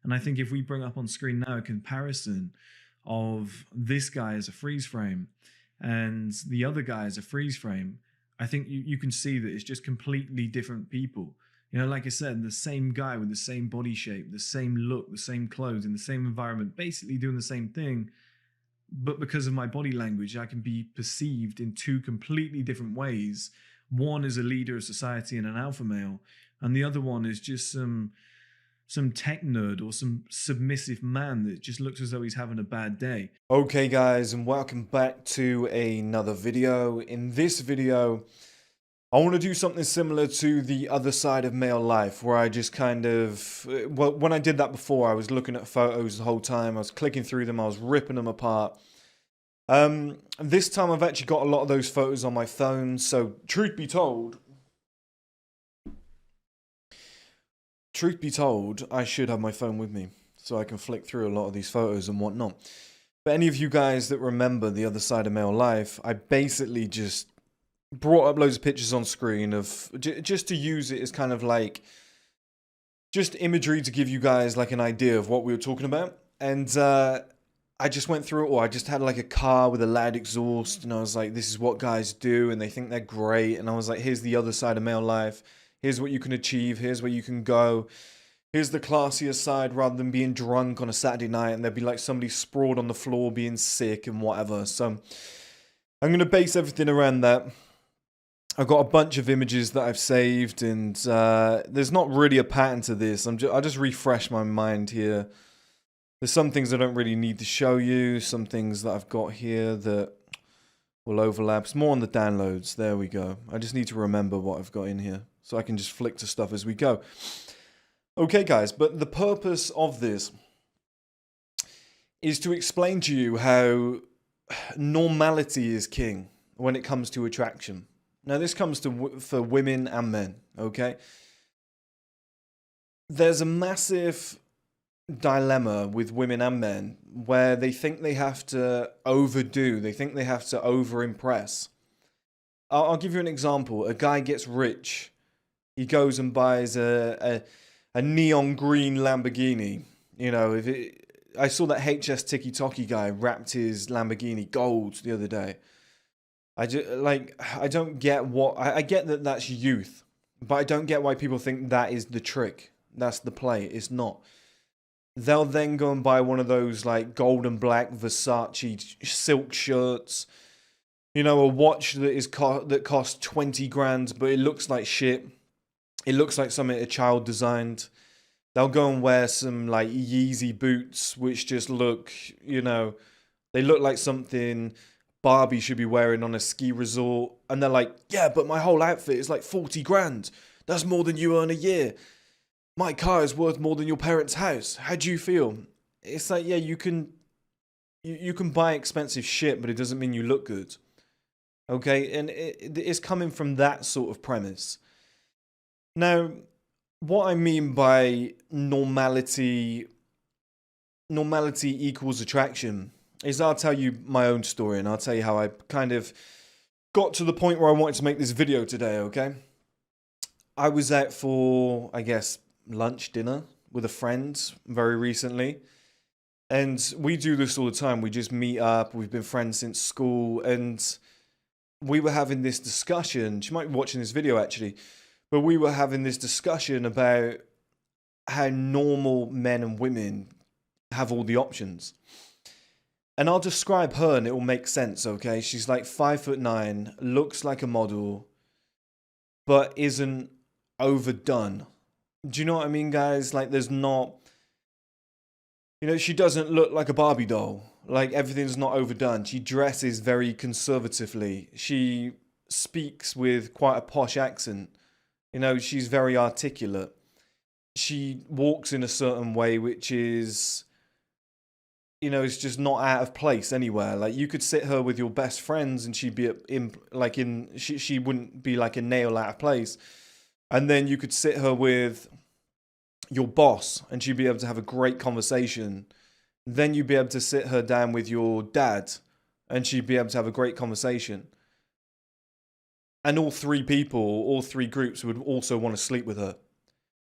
And I think if we bring up on screen now a comparison of this guy as a freeze frame and the other guy as a freeze frame, I think you can see that it's just completely different people. You know, like I said, the same guy with the same body shape, the same look, the same clothes, in the same environment, basically doing the same thing. But because of my body language, I can be perceived in two completely different ways. One is a leader of society and an alpha male, and the other one is just some tech nerd or some submissive man that just looks as though he's having a bad day. Okay guys, and welcome back to another video. In this video, I want to do something similar to the other side of male life, where I just kind of, well, when I did that before, I was looking at photos the whole time, I was clicking through them, I was ripping them apart. This time I've actually got a lot of those photos on my phone, so truth be told, I should have my phone with me, so I can flick through a lot of these photos and whatnot. But any of you guys that remember the other side of male life, I basically just brought up loads of pictures on screen of just to use it as kind of like just imagery to give you guys like an idea of what we were talking about. And I just went through it all. I just had like a car with a loud exhaust, and I was like, this is what guys do, and they think they're great. And I was like, here's the other side of male life. Here's what you can achieve. Here's where you can go. Here's the classier side, rather than being drunk on a Saturday night and there'd be like somebody sprawled on the floor being sick and whatever. So I'm going to base everything around that. I've got a bunch of images that I've saved, and there's not really a pattern to this. I'll just refresh my mind here. There's some things I don't really need to show you. Some things that I've got here that will overlap. It's more on the downloads. There we go. I just need to remember what I've got in here, so I can just flick to stuff as we go. Okay guys, but the purpose of this is to explain to you how normality is king when it comes to attraction. Now this comes to for women and men, okay? There's a massive dilemma with women and men where they think they have to overdo, they think they have to over-impress. I'll give you an example. A guy gets rich. He goes and buys a neon green Lamborghini. You know, I saw that HS Tiki Toki guy wrapped his Lamborghini gold the other day. I don't get what, I get that that's youth, but I don't get why people think that is the trick. That's the play. It's not. They'll then go and buy one of those like gold and black Versace silk shirts. You know, a watch that costs 20 grand, but it looks like shit. It looks like something a child designed. They'll go and wear some like Yeezy boots, which just look, you know, they look like something Barbie should be wearing on a ski resort. And they're like, yeah, but my whole outfit is like 40 grand. That's more than you earn a year. My car is worth more than your parents' house. How do you feel? It's like, yeah, you can buy expensive shit, but it doesn't mean you look good. Okay, and it's coming from that sort of premise. Now, what I mean by normality equals attraction is I'll tell you my own story, and I'll tell you how I kind of got to the point where I wanted to make this video today, okay? I was out for, I guess, lunch, dinner with a friend very recently. And we do this all the time. We just meet up. We've been friends since school, and we were having this discussion. She might be watching this video actually, but we were having this discussion about how normal men and women have all the options. And I'll describe her and it will make sense, okay? She's like 5'9", looks like a model, but isn't overdone. Do you know what I mean, guys? Like, there's not, you know, she doesn't look like a Barbie doll. Like, everything's not overdone. She dresses very conservatively. She speaks with quite a posh accent. You know, she's very articulate. She walks in a certain way, which is, you know, it's just not out of place anywhere. Like, you could sit her with your best friends and she'd be she wouldn't be like a nail out of place. And then you could sit her with your boss and she'd be able to have a great conversation. Then you'd be able to sit her down with your dad and she'd be able to have a great conversation. And all three people, all three groups would also want to sleep with her.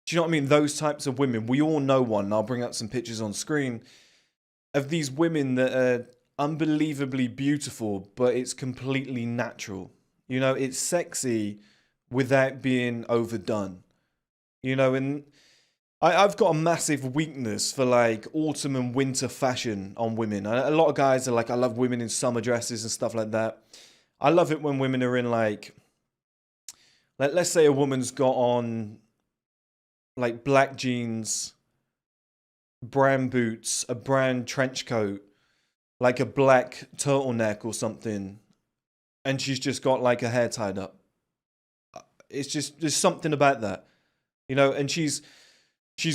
Do you know what I mean? Those types of women. We all know one. And I'll bring up some pictures on screen of these women that are unbelievably beautiful, but it's completely natural. You know, it's sexy without being overdone. You know, and I've got a massive weakness for like autumn and winter fashion on women. A lot of guys are like, I love women in summer dresses and stuff like that. I love it when women are in like let's say a woman's got on like black jeans, brown boots, a brown trench coat, like a black turtleneck or something, and she's just got like her hair tied up. It's just, there's something about that, you know, and she's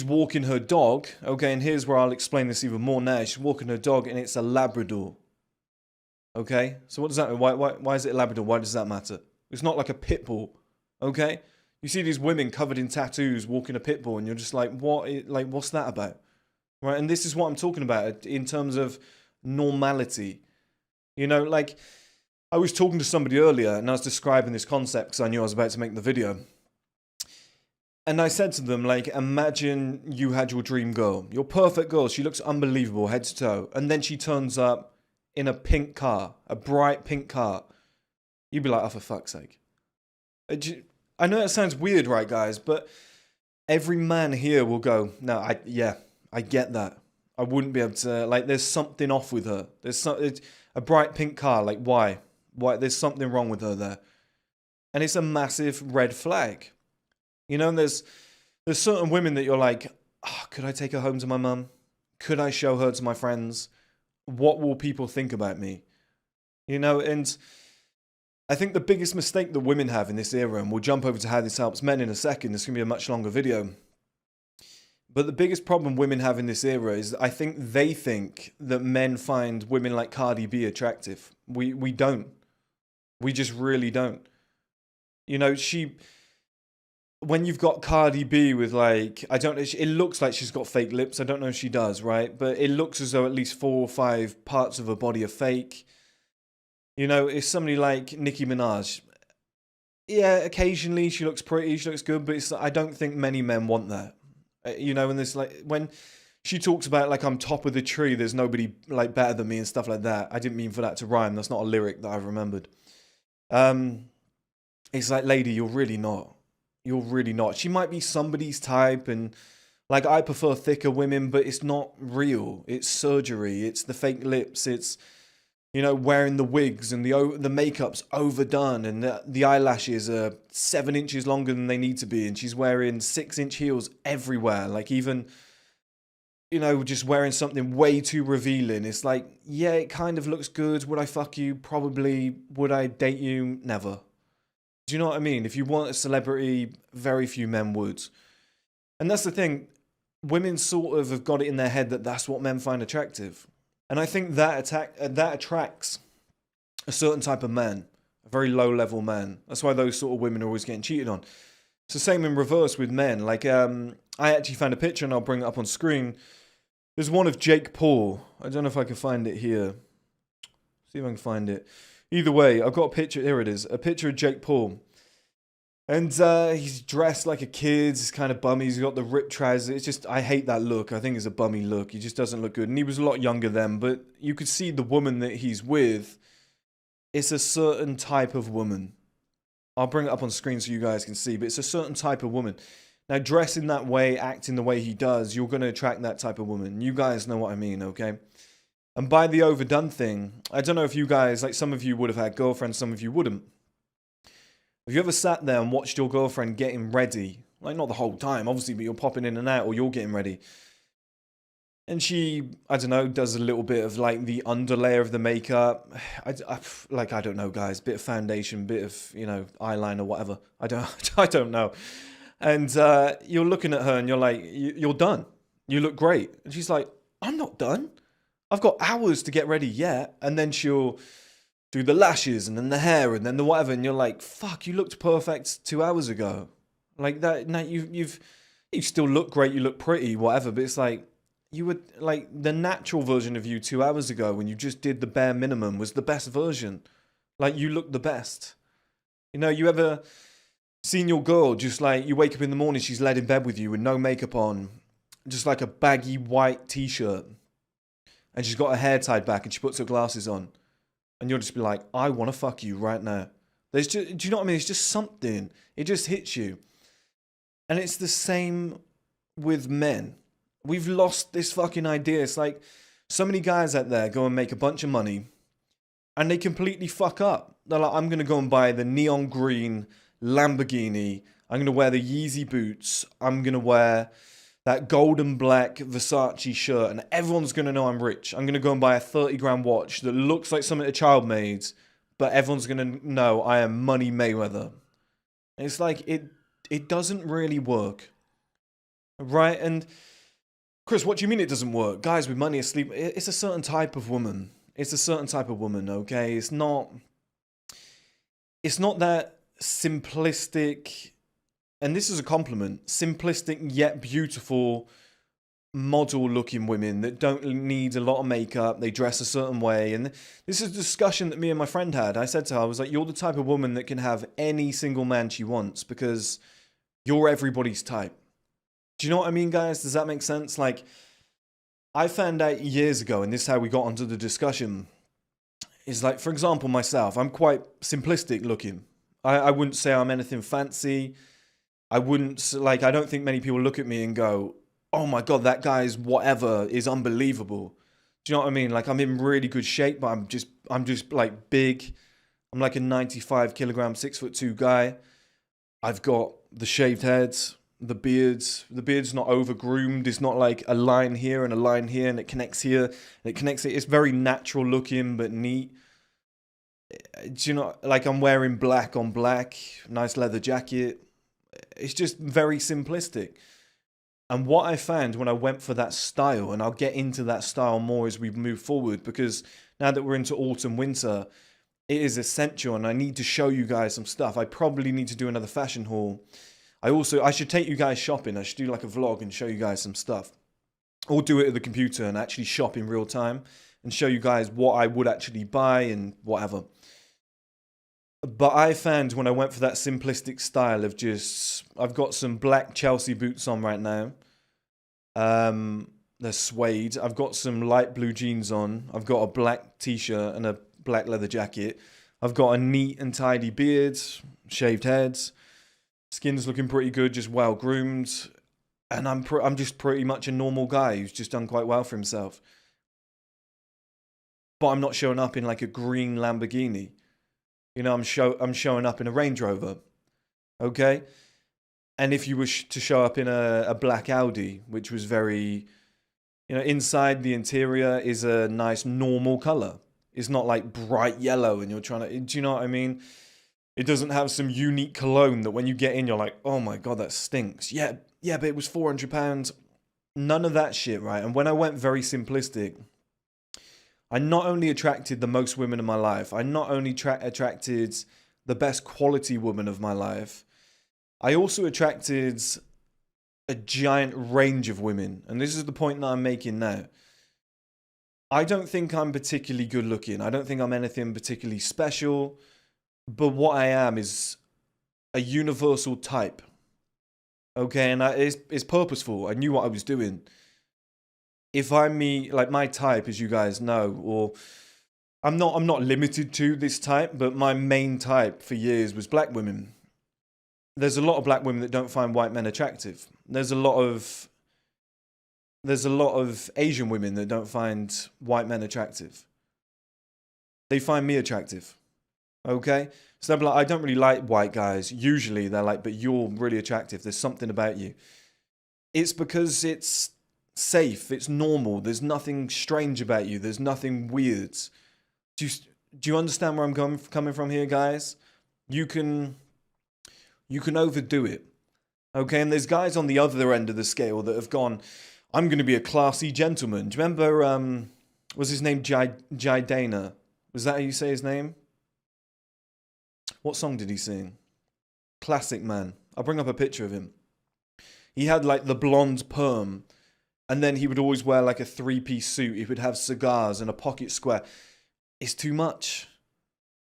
walking her dog, okay, and here's where I'll explain this even more now. She's walking her dog and it's a Labrador, okay? So what does that mean? Why is it a Labrador? Why does that matter? It's not like a pit bull, okay? You see these women covered in tattoos walking a pit bull and you're just like, what's that about? Right, and this is what I'm talking about in terms of normality. You know, like, I was talking to somebody earlier and I was describing this concept because I knew I was about to make the video. And I said to them, like, imagine you had your dream girl, your perfect girl. She looks unbelievable, head to toe. And then she turns up in a pink car, a bright pink car. You'd be like, oh, for fuck's sake. I know that sounds weird, right, guys? But every man here will go, no, I get that. I wouldn't be able to, like, there's something off with her. It's a bright pink car, like, why? There's something wrong with her there. And it's a massive red flag. You know, and there's certain women that you're like, oh, could I take her home to my mum? Could I show her to my friends? What will people think about me? You know, and I think the biggest mistake that women have in this era, and we'll jump over to how this helps men in a second, this is going to be a much longer video. But the biggest problem women have in this era is I think they think that men find women like Cardi B attractive. We don't. We just really don't. You know, when you've got Cardi B with like, it looks like she's got fake lips. I don't know if she does, right? But it looks as though at least 4 or 5 parts of her body are fake. You know, if somebody like Nicki Minaj, yeah, occasionally she looks pretty, she looks good, but I don't think many men want that. You know, and there's like, when she talks about like, I'm top of the tree, there's nobody like better than me and stuff like that. I didn't mean for that to rhyme. That's not a lyric that I've remembered. It's like, lady, you're really not. You're really not. She might be somebody's type, and like, I prefer thicker women, but it's not real. It's surgery. It's the fake lips. It's, you know, wearing the wigs and the makeup's overdone, and the eyelashes are 7 inches longer than they need to be, and she's wearing 6-inch heels everywhere. Like, even, you know, just wearing something way too revealing. It's like, yeah, it kind of looks good. Would I fuck you? Probably. Would I date you? Never. Do you know what I mean? If you want a celebrity, very few men would. And that's the thing. Women sort of have got it in their head that that's what men find attractive. And I think that attracts a certain type of man, a very low-level man. That's why those sort of women are always getting cheated on. It's the same in reverse with men. Like, I actually found a picture, and I'll bring it up on screen. There's one of Jake Paul. I don't know if I can find it here. See if I can find it. Either way, I've got a picture. Here it is. A picture of Jake Paul. And he's dressed like a kid. He's kind of bummy. He's got the ripped trousers. It's just, I hate that look. I think it's a bummy look. He just doesn't look good. And he was a lot younger then. But you could see the woman that he's with. It's a certain type of woman. I'll bring it up on screen so you guys can see. But it's a certain type of woman. Now, dressing that way, acting the way he does, you're going to attract that type of woman. You guys know what I mean, okay? And by the overdone thing, I don't know if you guys, like, some of you would have had girlfriends, some of you wouldn't. Have you ever sat there and watched your girlfriend getting ready? Like, not the whole time, obviously, but you're popping in and out, or you're getting ready. And she, I don't know, does a little bit of, like, the underlayer of the makeup. I don't know, guys. Bit of foundation, bit of, you know, eyeliner, whatever. I don't know. And you're looking at her and you're like, you're done. You look great. And she's like, I'm not done. I've got hours to get ready yet. And then she'll do the lashes and then the hair and then the whatever. And you're like, fuck, you looked perfect 2 hours ago. Like that. Now you still look great. You look pretty, whatever. But it's like, you would, like, the natural version of you 2 hours ago when you just did the bare minimum was the best version. Like, you look the best. You know, you ever Seeing your girl, just like you wake up in the morning, she's laid in bed with you with no makeup on, just like a baggy white t-shirt, and she's got her hair tied back and she puts her glasses on, and you'll just be like, I want to fuck you right now. There's just, do you know what I mean? It's just something. It just hits you. And it's the same with men. We've lost this fucking idea. It's like so many guys out there go and make a bunch of money and they completely fuck up. They're like, I'm going to go and buy the neon green Lamborghini. I'm going to wear the Yeezy boots. I'm going to wear that golden black Versace shirt and everyone's going to know I'm rich. I'm going to go and buy a 30 grand watch that looks like something a child made, but everyone's going to know I am Money Mayweather. And it's like, it doesn't really work. Right? And Chris, what do you mean it doesn't work? Guys with money asleep. It's a certain type of woman. It's a certain type of woman, okay? It's not that simplistic, and this is a compliment, simplistic yet beautiful model-looking women that don't need a lot of makeup. They dress a certain way. And this is a discussion that me and my friend had. I said to her, I was like, you're the type of woman that can have any single man she wants because you're everybody's type. Do you know what I mean, guys? Does that make sense? Like, I found out years ago, and this is how we got onto the discussion, is like, for example, myself, I'm quite simplistic looking. I wouldn't say I'm anything fancy. I don't think many people look at me and go, oh my God, that guy's whatever is unbelievable. Do you know what I mean? Like, I'm in really good shape, but I'm just like big. I'm like a 95 kilogram, 6'2" guy. I've got the shaved heads. The beard's not over groomed. It's not like a line here and a line here and it connects here and it connects it. It's very natural looking but neat. Do you know, like I'm wearing black on black, nice leather jacket. It's just very simplistic. And what I found when I went for that style, and I'll get into that style more as we move forward, because now that we're into autumn, winter, it is essential and I need to show you guys some stuff. I probably need to do another fashion haul. I should take you guys shopping. I should do like a vlog and show you guys some stuff. Or do it at the computer and actually shop in real time and show you guys what I would actually buy and whatever. But I found when I went for that simplistic style of just, I've got some black Chelsea boots on right now. They're suede. I've got some light blue jeans on. I've got a black t-shirt and a black leather jacket. I've got a neat and tidy beard, shaved heads. Skin's looking pretty good, just well groomed, and I'm just pretty much a normal guy who's just done quite well for himself. But I'm not showing up in like a green Lamborghini. You know, I'm showing up in a Range Rover, okay? And if you were to show up in a black Audi, which was very, you know, inside the interior is a nice normal color. It's not like bright yellow and you're trying to, do you know what I mean? It doesn't have some unique cologne that when you get in, you're like, oh my God, that stinks. Yeah, but it was £400. None of that shit, right? And when I went very simplistic, I not only attracted the most women in my life, I not only attracted the best quality woman of my life, I also attracted a giant range of women. And this is the point that I'm making now. I don't think I'm particularly good looking. I don't think I'm anything particularly special. But what I am is a universal type. Okay, and it's purposeful. I knew what I was doing. If I'm me, like my type, as you guys know, or I'm not limited to this type, but my main type for years was black women. There's a lot of black women that don't find white men attractive. There's a lot of Asian women that don't find white men attractive. They find me attractive. Okay? So they're like, I don't really like white guys. Usually they're like, but you're really attractive. There's something about you. It's because it's safe. It's normal. There's nothing strange about you. There's nothing weird. Do you understand where I'm coming from here, guys? You can overdo it. Okay? And there's guys on the other end of the scale that have gone, I'm going to be a classy gentleman. Do you remember, was his name Jai Dana? Was that how you say his name? What song did he sing? Classic man. I'll bring up a picture of him. He had like the blonde perm, and then he would always wear like a three-piece suit. He would have cigars and a pocket square. It's too much.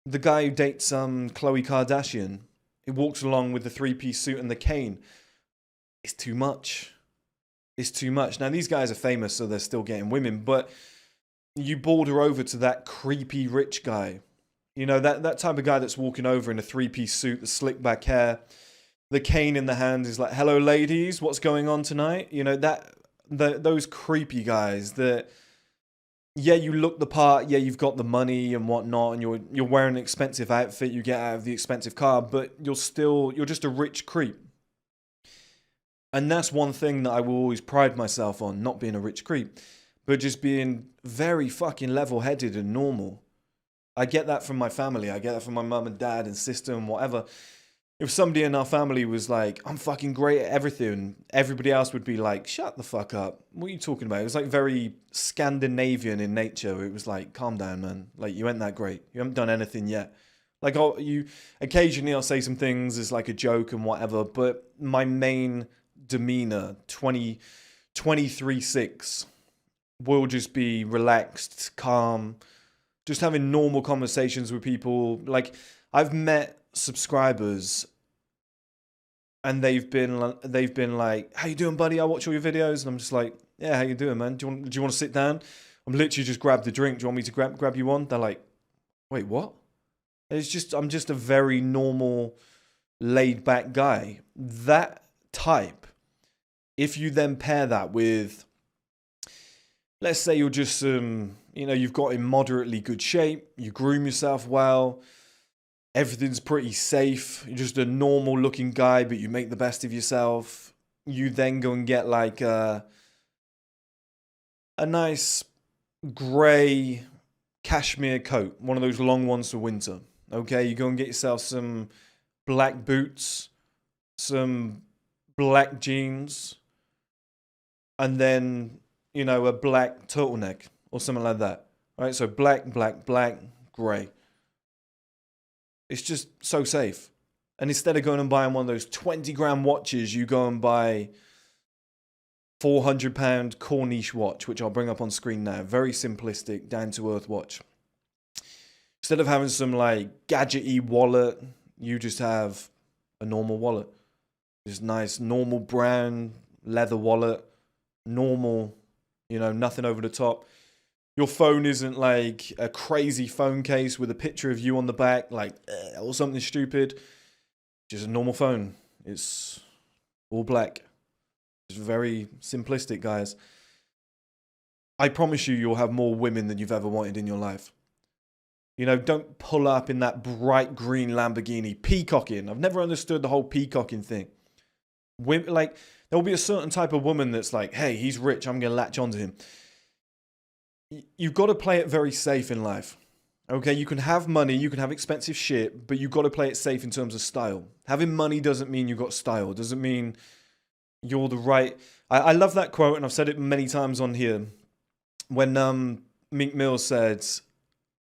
The guy who dates Khloe Kardashian, He walks along with the three-piece suit and the cane. It's too much. It's too much. Now, these guys are famous, so they're still getting women, but you border over to that creepy rich guy. You know, that type of guy that's walking over in a three-piece suit, the slick back hair, the cane in the hand is like, hello, ladies, what's going on tonight? You know, those creepy guys that, yeah, you look the part, yeah, you've got the money and whatnot, and you're wearing an expensive outfit, you get out of the expensive car, but you're just a rich creep. And that's one thing that I will always pride myself on, not being a rich creep, but just being very fucking level-headed and normal. I get that from my family. I get that from my mum and dad and sister and whatever. If somebody in our family was like, I'm fucking great at everything, everybody else would be like, shut the fuck up. What are you talking about? It was like very Scandinavian in nature. It was like, calm down, man. Like, you ain't that great. You haven't done anything yet. Like, occasionally I'll say some things as like a joke and whatever, but my main demeanor, 23-6, will just be relaxed, calm, just having normal conversations with people. Like, I've met subscribers and they've been like, how you doing, buddy? I watch all your videos. And I'm just like, yeah, how you doing, man? Do you want to sit down? I'm literally just grabbed the drink. Do you want me to grab you one? They're like, wait, what? I'm just a very normal, laid back guy. That type, if you then pair that with, let's say you're just you've got in moderately good shape, you groom yourself well, everything's pretty safe, you're just a normal looking guy, but you make the best of yourself. You then go and get like a nice grey cashmere coat, one of those long ones for winter. Okay, you go and get yourself some black boots, some black jeans, and then, you know, a black turtleneck or something like that. All right, so black, grey. It's just so safe. And instead of going and buying one of those 20-gram watches, you go and buy £400 Corniche watch, which I'll bring up on screen now. Very simplistic, down-to-earth watch. Instead of having some like gadgety wallet, you just have a normal wallet. Just nice, normal brown leather wallet. Normal, you know, nothing over the top. Your phone isn't like a crazy phone case with a picture of you on the back, like, or something stupid. Just a normal phone. It's all black. It's very simplistic, guys. I promise you'll have more women than you've ever wanted in your life. You know, don't pull up in that bright green Lamborghini, peacocking. I've never understood the whole peacocking thing. Women, like, there will be a certain type of woman that's like, hey, he's rich, I'm going to latch onto him. You've got to play it very safe in life. Okay, you can have money, you can have expensive shit, but you've got to play it safe in terms of style. Having money doesn't mean you've got style. Doesn't mean you're the right... I love that quote, and I've said it many times on here. When Meek Mill said...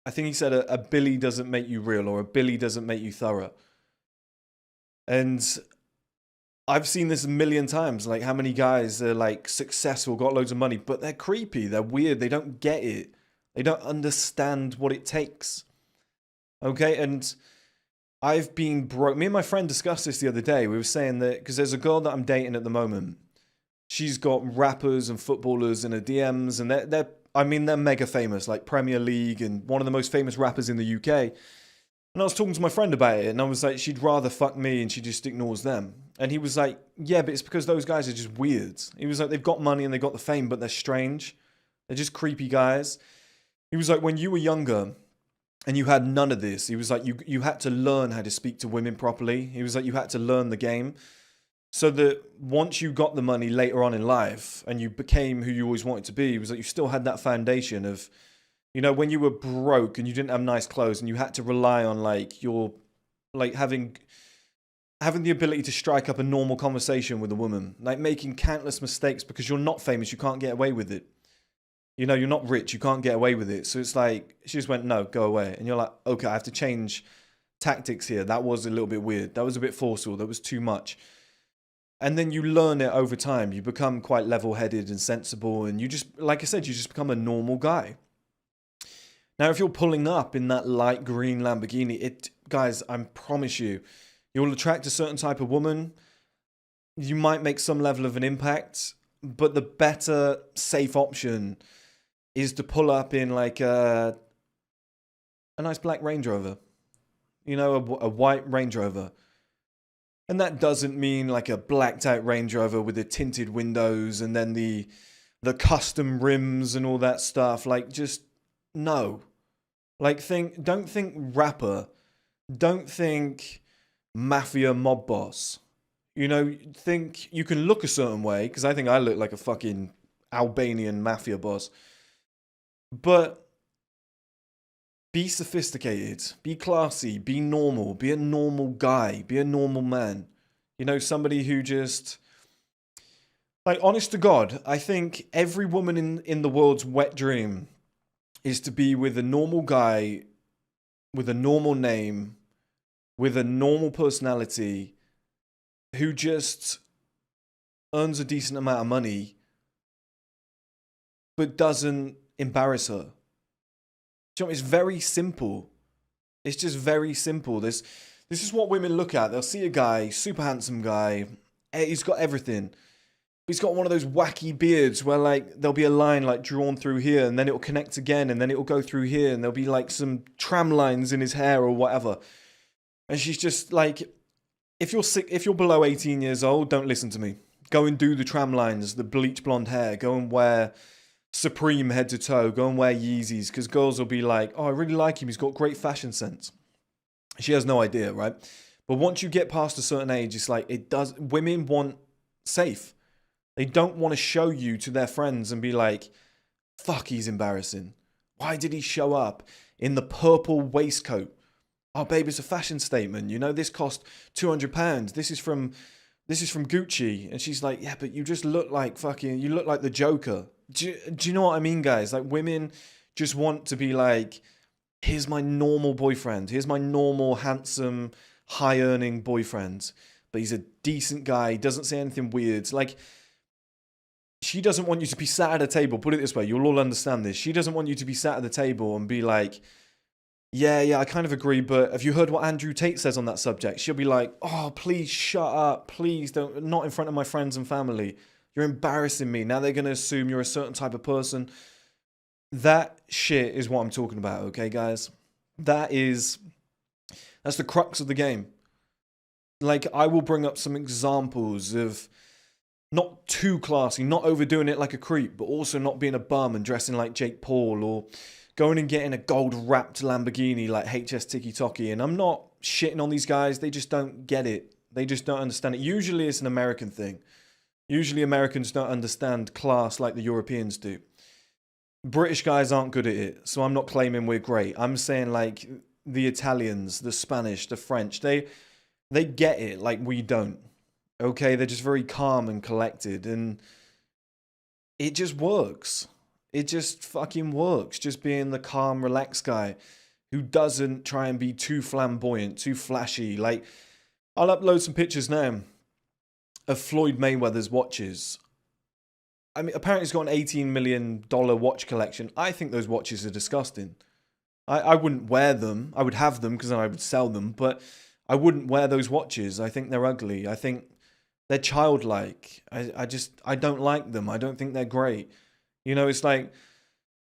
I think he said a billy doesn't make you real, or a billy doesn't make you thorough. And I've seen this a million times, like how many guys are like successful, got loads of money, but they're creepy, they're weird, they don't get it. They don't understand what it takes. Okay, and I've been broke. Me and my friend discussed this the other day. We were saying that, because there's a girl that I'm dating at the moment. She's got rappers and footballers in her DMs, and they're mega famous, like Premier League and one of the most famous rappers in the UK. And I was talking to my friend about it, and I was like, she'd rather fuck me, and she just ignores them. And he was like, yeah, but it's because those guys are just weird. He was like, they've got money and they've got the fame, but they're strange. They're just creepy guys. He was like, when you were younger and you had none of this, he was like, you had to learn how to speak to women properly. He was like, you had to learn the game. So that once you got the money later on in life and you became who you always wanted to be, it was like you still had that foundation of, you know, when you were broke and you didn't have nice clothes and you had to rely on like your, like having the ability to strike up a normal conversation with a woman, like making countless mistakes because you're not famous, you can't get away with it. You know, you're not rich, you can't get away with it. So it's like, she just went, no, go away. And you're like, okay, I have to change tactics here. That was a little bit weird. That was a bit forceful. That was too much. And then you learn it over time. You become quite level-headed and sensible. And you just, like I said, you just become a normal guy. Now, if you're pulling up in that light green Lamborghini, guys, I promise you, You'll attract a certain type of woman. You might make some level of an impact, but the better, safe option is to pull up in like a nice black Range Rover. You know, a white Range Rover. And that doesn't mean like a blacked out Range Rover with the tinted windows and then the custom rims and all that stuff. Like, just no. Like, don't think rapper. Don't think mafia mob boss. You know, think you can look a certain way, because I think I look like a fucking Albanian mafia boss. But be sophisticated, be classy, be normal, be a normal guy, be a normal man. You know, somebody who just... Like, honest to God, I think every woman in the world's wet dream is to be with a normal guy, with a normal name, with a normal personality, who just earns a decent amount of money, but doesn't embarrass her. Do you know, it's very simple. It's just very simple. This is what women look at. They'll see a guy, super handsome guy, he's got everything. He's got one of those wacky beards where like there'll be a line like drawn through here and then it'll connect again and then it'll go through here and there'll be like some tram lines in his hair or whatever. And she's just like, if you're below 18 years old, don't listen to me. Go and do the tram lines, the bleach blonde hair. Go and wear Supreme head to toe. Go and wear Yeezys, because girls will be like, oh, I really like him. He's got great fashion sense. She has no idea, right? But once you get past a certain age, it's like women want safe. They don't want to show you to their friends and be like, fuck, he's embarrassing. Why did he show up in the purple waistcoat? Oh, babe, it's a fashion statement. You know, this cost £200. This is from Gucci. And she's like, yeah, but you just look like you look like the Joker. Do you know what I mean, guys? Like, women just want to be like, here's my normal boyfriend. Here's my normal, handsome, high-earning boyfriend. But he's a decent guy. He doesn't say anything weird. Like, she doesn't want you to be sat at a table. Put it this way, you'll all understand this. She doesn't want you to be sat at the table and be like, yeah, I kind of agree, but have you heard what Andrew Tate says on that subject? She'll be like, oh, please shut up. Please don't, not in front of my friends and family. You're embarrassing me. Now they're going to assume you're a certain type of person. That shit is what I'm talking about, okay, guys? That's the crux of the game. Like, I will bring up some examples of not too classy, not overdoing it like a creep, but also not being a bum and dressing like Jake Paul, or going and getting a gold-wrapped Lamborghini like HS Tiki Toki. And I'm not shitting on these guys. They just don't get it. They just don't understand it. Usually it's an American thing. Usually Americans don't understand class like the Europeans do. British guys aren't good at it, so I'm not claiming we're great. I'm saying like the Italians, the Spanish, the French, they get it like we don't. Okay, they're just very calm and collected, and it just works. It just fucking works. Just being the calm, relaxed guy who doesn't try and be too flamboyant, too flashy. Like, I'll upload some pictures now of Floyd Mayweather's watches. I mean, apparently he's got an $18 million watch collection. I think those watches are disgusting. I wouldn't wear them. I would have them because then I would sell them, but I wouldn't wear those watches. I think they're ugly. I think they're childlike. I don't like them. I don't think they're great. You know, it's like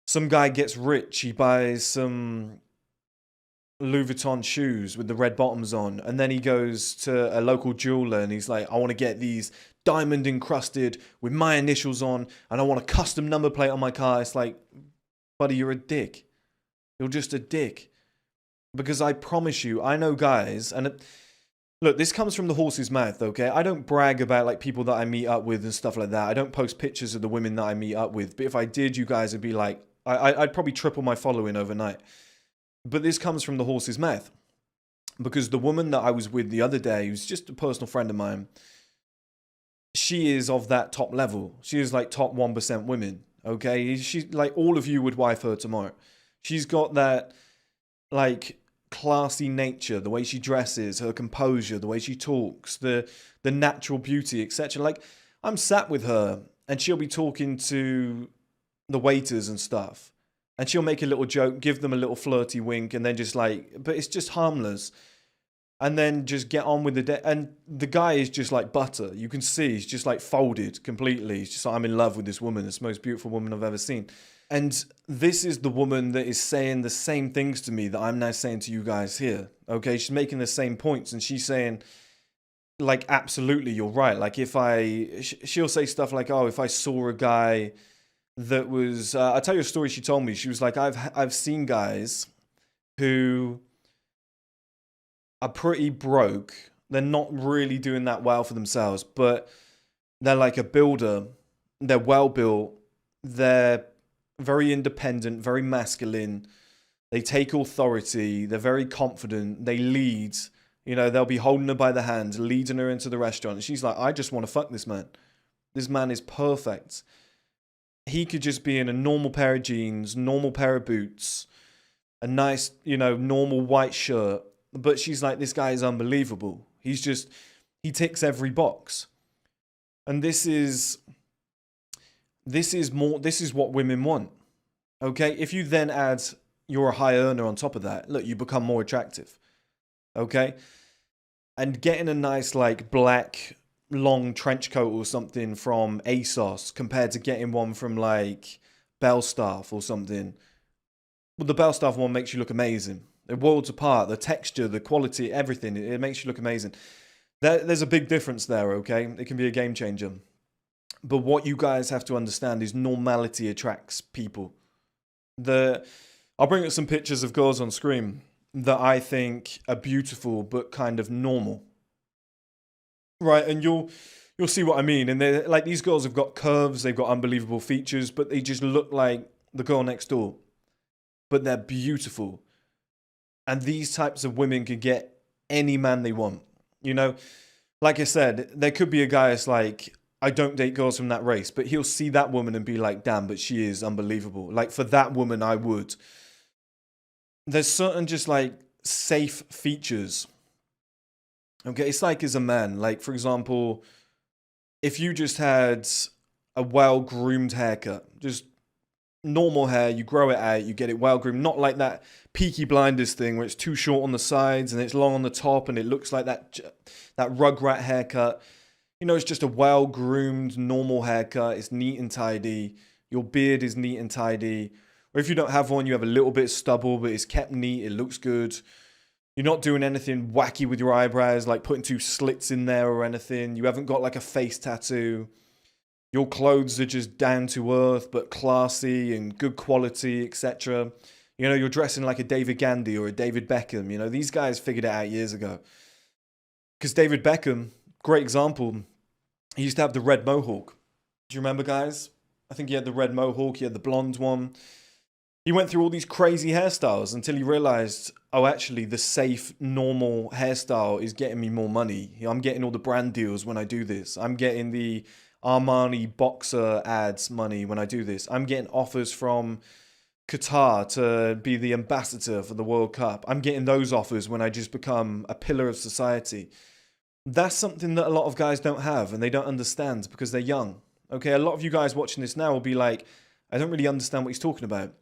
some guy gets rich. He buys some Louis Vuitton shoes with the red bottoms on, and then he goes to a local jeweler and he's like, I want to get these diamond encrusted with my initials on, and I want a custom number plate on my car. It's like, buddy, you're a dick. You're just a dick. Because I promise you, I know guys, and look, this comes from the horse's mouth, okay? I don't brag about like people that I meet up with and stuff like that. I don't post pictures of the women that I meet up with. But if I did, you guys would be like, I'd probably triple my following overnight. But this comes from the horse's mouth. Because the woman that I was with the other day, who's just a personal friend of mine, she is of that top level. She is like top 1% women, okay? She's like, all of you would wife her tomorrow. She's got that like classy nature, the way she dresses, her composure, the way she talks, the natural beauty, etc. Like, I'm sat with her and she'll be talking to the waiters and stuff, and she'll make a little joke, give them a little flirty wink, and then just like, but it's just harmless. and then just get on with the day. And the guy is just like butter. You can see he's just like folded completely. He's just like, I'm in love with this woman. It's the most beautiful woman I've ever seen. And this is the woman that is saying the same things to me that I'm now saying to you guys here. Okay, she's making the same points, and she's saying, like, absolutely, you're right. Like, she'll say stuff like, oh, if I saw a guy that was, I'll tell you a story she told me. She was like, I've seen guys who are pretty broke. They're not really doing that well for themselves, but they're like a builder. They're well built. They're very independent, very masculine. They take authority. They're very confident. They lead. You know, they'll be holding her by the hand, leading her into the restaurant. And she's like, I just want to fuck this man. This man is perfect. He could just be in a normal pair of jeans, normal pair of boots, a nice, you know, normal white shirt. But she's like, this guy is unbelievable. He ticks every box. And this is what women want. Okay? If you then add you're a high earner on top of that, look, you become more attractive. Okay? And getting a nice, like, black, long trench coat or something from ASOS compared to getting one from, like, Belstaff or something. Well, the Belstaff one makes you look amazing. They're worlds apart. The texture, the quality, everything. It makes you look amazing. There's a big difference there, okay? It can be a game changer. But what you guys have to understand is normality attracts people. I'll bring up some pictures of girls on screen that I think are beautiful but kind of normal. Right, and you'll see what I mean. And they're like, these girls have got curves, they've got unbelievable features, but they just look like the girl next door. But they're beautiful. And these types of women can get any man they want. You know, like I said, there could be a guy that's like, I don't date girls from that race, but he'll see that woman and be like, damn, but she is unbelievable. Like, for that woman, I would. There's certain just like safe features. Okay, it's like as a man, like, for example, if you just had a well-groomed haircut, just normal hair, you grow it out, you get it well-groomed, not like that Peaky Blinders thing where it's too short on the sides and it's long on the top and it looks like that Rugrat haircut. You know, it's just a well-groomed, normal haircut. It's neat and tidy. Your beard is neat and tidy. Or if you don't have one, you have a little bit of stubble, but it's kept neat. It looks good. You're not doing anything wacky with your eyebrows, like putting 2 slits in there or anything. You haven't got like a face tattoo. Your clothes are just down to earth, but classy and good quality, etc. You know, you're dressing like a David Gandy or a David Beckham. You know, these guys figured it out years ago. Because David Beckham, great example, he used to have the red mohawk. Do you remember, guys? I think he had the red mohawk, he had the blonde one. He went through all these crazy hairstyles until he realized, oh, actually, the safe, normal hairstyle is getting me more money. I'm getting all the brand deals when I do this. I'm getting the Armani boxer ads money when I do this. I'm getting offers from Qatar to be the ambassador for the World Cup. I'm getting those offers when I just become a pillar of society. That's something that a lot of guys don't have and they don't understand because they're young. Okay, a lot of you guys watching this now will be like, I don't really understand what he's talking about.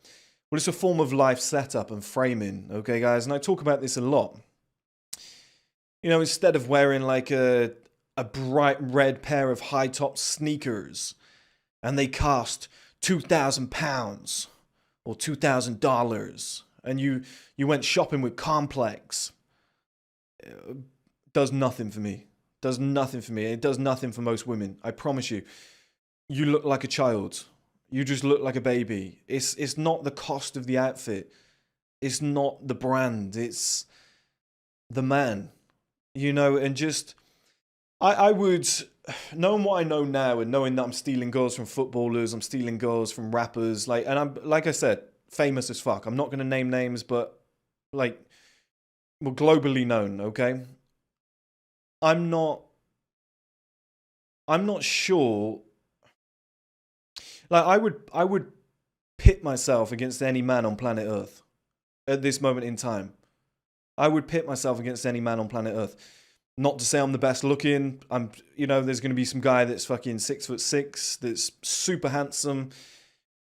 Well, it's a form of life setup and framing, okay, guys? And I talk about this a lot. You know, instead of wearing like a bright red pair of high-top sneakers and they cost £2,000 or $2,000 and you went shopping with Complex, it does nothing for me. Does nothing for me. It does nothing for most women. I promise you. You look like a child. You just look like a baby. It's not the cost of the outfit. It's not the brand. It's the man. You know, and just I would, knowing what I know now and knowing that I'm stealing girls from footballers, I'm stealing girls from rappers, like, and I'm, like I said, famous as fuck. I'm not going to name names, but like, we're globally known, okay? I'm not sure. Like, I would pit myself against any man on planet Earth at this moment in time. I would pit myself against any man on planet Earth. Not to say I'm the best looking. You know, there's going to be some guy that's fucking 6'6", that's super handsome,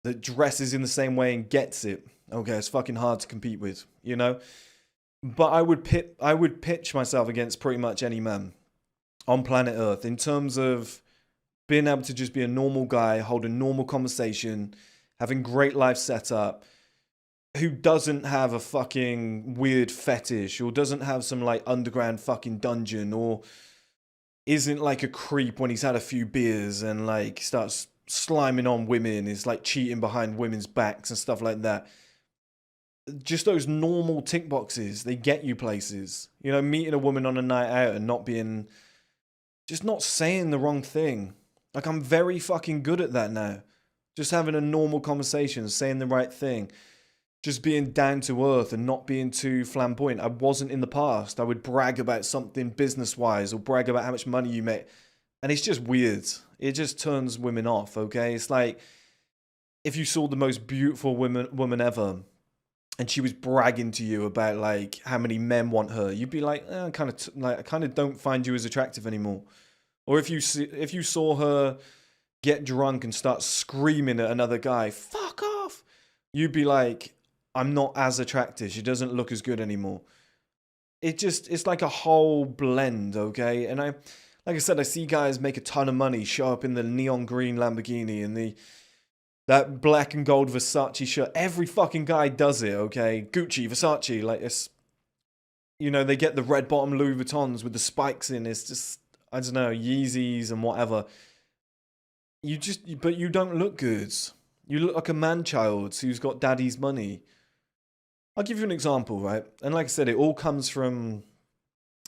that dresses in the same way and gets it. Okay, it's fucking hard to compete with, you know? But I would pitch myself against pretty much any man on planet Earth in terms of being able to just be a normal guy, hold a normal conversation, having great life set up, who doesn't have a fucking weird fetish or doesn't have some like underground fucking dungeon or isn't like a creep when he's had a few beers and like starts sliming on women, is like cheating behind women's backs and stuff like that. Just those normal tick boxes, they get you places. You know, meeting a woman on a night out and not being, just not saying the wrong thing. Like, I'm very fucking good at that now. Just having a normal conversation, saying the right thing. Just being down to earth and not being too flamboyant. I wasn't in the past. I would brag about something business-wise or brag about how much money you make. And it's just weird. It just turns women off, okay? It's like, if you saw the most beautiful woman ever, and she was bragging to you about like how many men want her, you'd be like, I kind of don't find you as attractive anymore. Or if you saw her get drunk and start screaming at another guy, fuck off, you'd be like, I'm not as attractive. She doesn't look as good anymore. It's like a whole blend, okay? And like I said, I see guys make a ton of money, show up in the neon green Lamborghini and that black and gold Versace shirt. Every fucking guy does it, okay? Gucci, Versace, like it's, you know, they get the red bottom Louis Vuittons with the spikes in. It's just, I don't know, Yeezys and whatever. But you don't look good. You look like a man-child who's got daddy's money. I'll give you an example, right? And like I said, it all comes from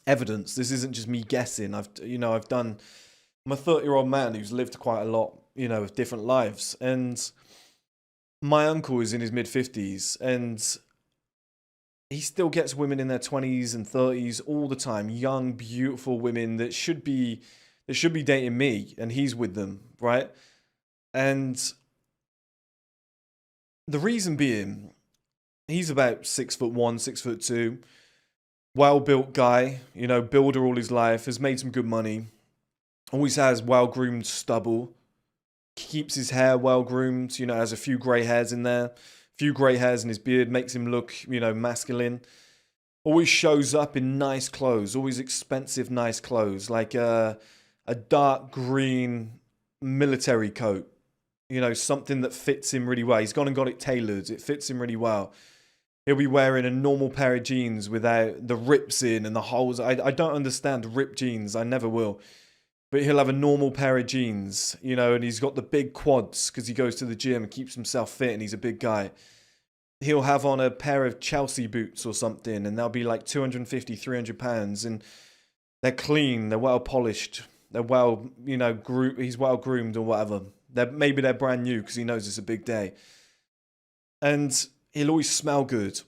evidence. This isn't just me guessing. I'm a 30-year-old man who's lived quite a lot, you know, of different lives. And my uncle is in his mid-50s and he still gets women in their 20s and 30s all the time. Young, beautiful women that should be dating me, and he's with them, right? And the reason being, he's about 6'1", 6'2", well-built guy, you know, builder all his life, has made some good money, always has well-groomed stubble, keeps his hair well-groomed, you know, has a few grey hairs in there, a few grey hairs in his beard, makes him look, you know, masculine. Always shows up in nice clothes, always expensive, nice clothes, like a dark green military coat, you know, something that fits him really well. He's gone and got it tailored. It fits him really well. He'll be wearing a normal pair of jeans without the rips in and the holes. I don't understand ripped jeans. I never will. But he'll have a normal pair of jeans, you know, and he's got the big quads because he goes to the gym and keeps himself fit and he's a big guy. He'll have on a pair of Chelsea boots or something and they'll be like 250, 300 pounds and they're clean, they're well polished, they're well, you know, he's well groomed or whatever. Maybe they're brand new because he knows it's a big day. And he'll always smell good.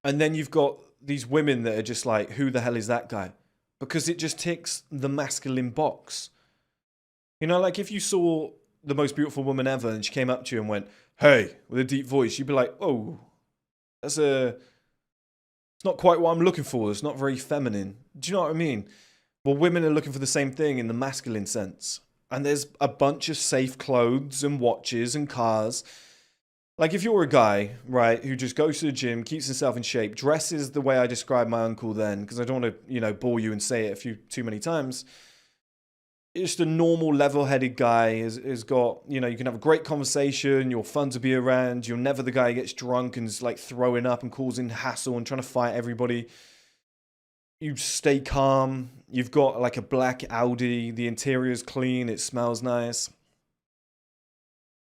And then you've got these women that are just like, who the hell is that guy? Because it just ticks the masculine box. You know, like if you saw the most beautiful woman ever and she came up to you and went, hey, with a deep voice, you'd be like, oh, it's not quite what I'm looking for. It's not very feminine. Do you know what I mean? Well, women are looking for the same thing in the masculine sense. And there's a bunch of safe clothes and watches and cars. Like if you're a guy, right, who just goes to the gym, keeps himself in shape, dresses the way I described my uncle then, because I don't want to, you know, bore you and say it too many times. It's just a normal, level-headed guy. Has got, you know, you can have a great conversation. You're fun to be around. You're never the guy who gets drunk and is like throwing up and causing hassle and trying to fight everybody. You stay calm. You've got like a black Audi. The interior's clean. It smells nice.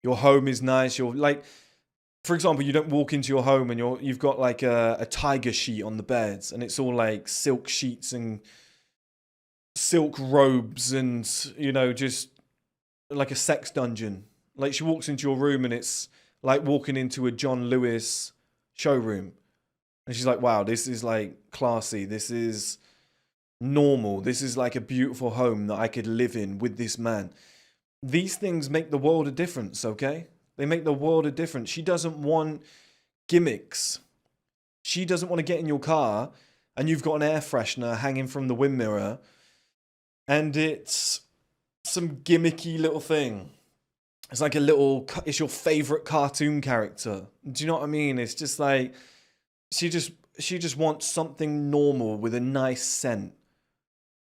Your home is nice. You're like, for example, you don't walk into your home and you've got like a tiger sheet on the beds and it's all like silk sheets and silk robes and, you know, just like a sex dungeon. Like she walks into your room and it's like walking into a John Lewis showroom. And she's like, wow, this is like classy. This is normal. This is like a beautiful home that I could live in with this man. These things make the world a difference, okay? They make the world a difference. She doesn't want gimmicks. She doesn't want to get in your car and you've got an air freshener hanging from the wind mirror and it's some gimmicky little thing. It's like it's your favorite cartoon character. Do you know what I mean? It's just like, she just wants something normal with a nice scent.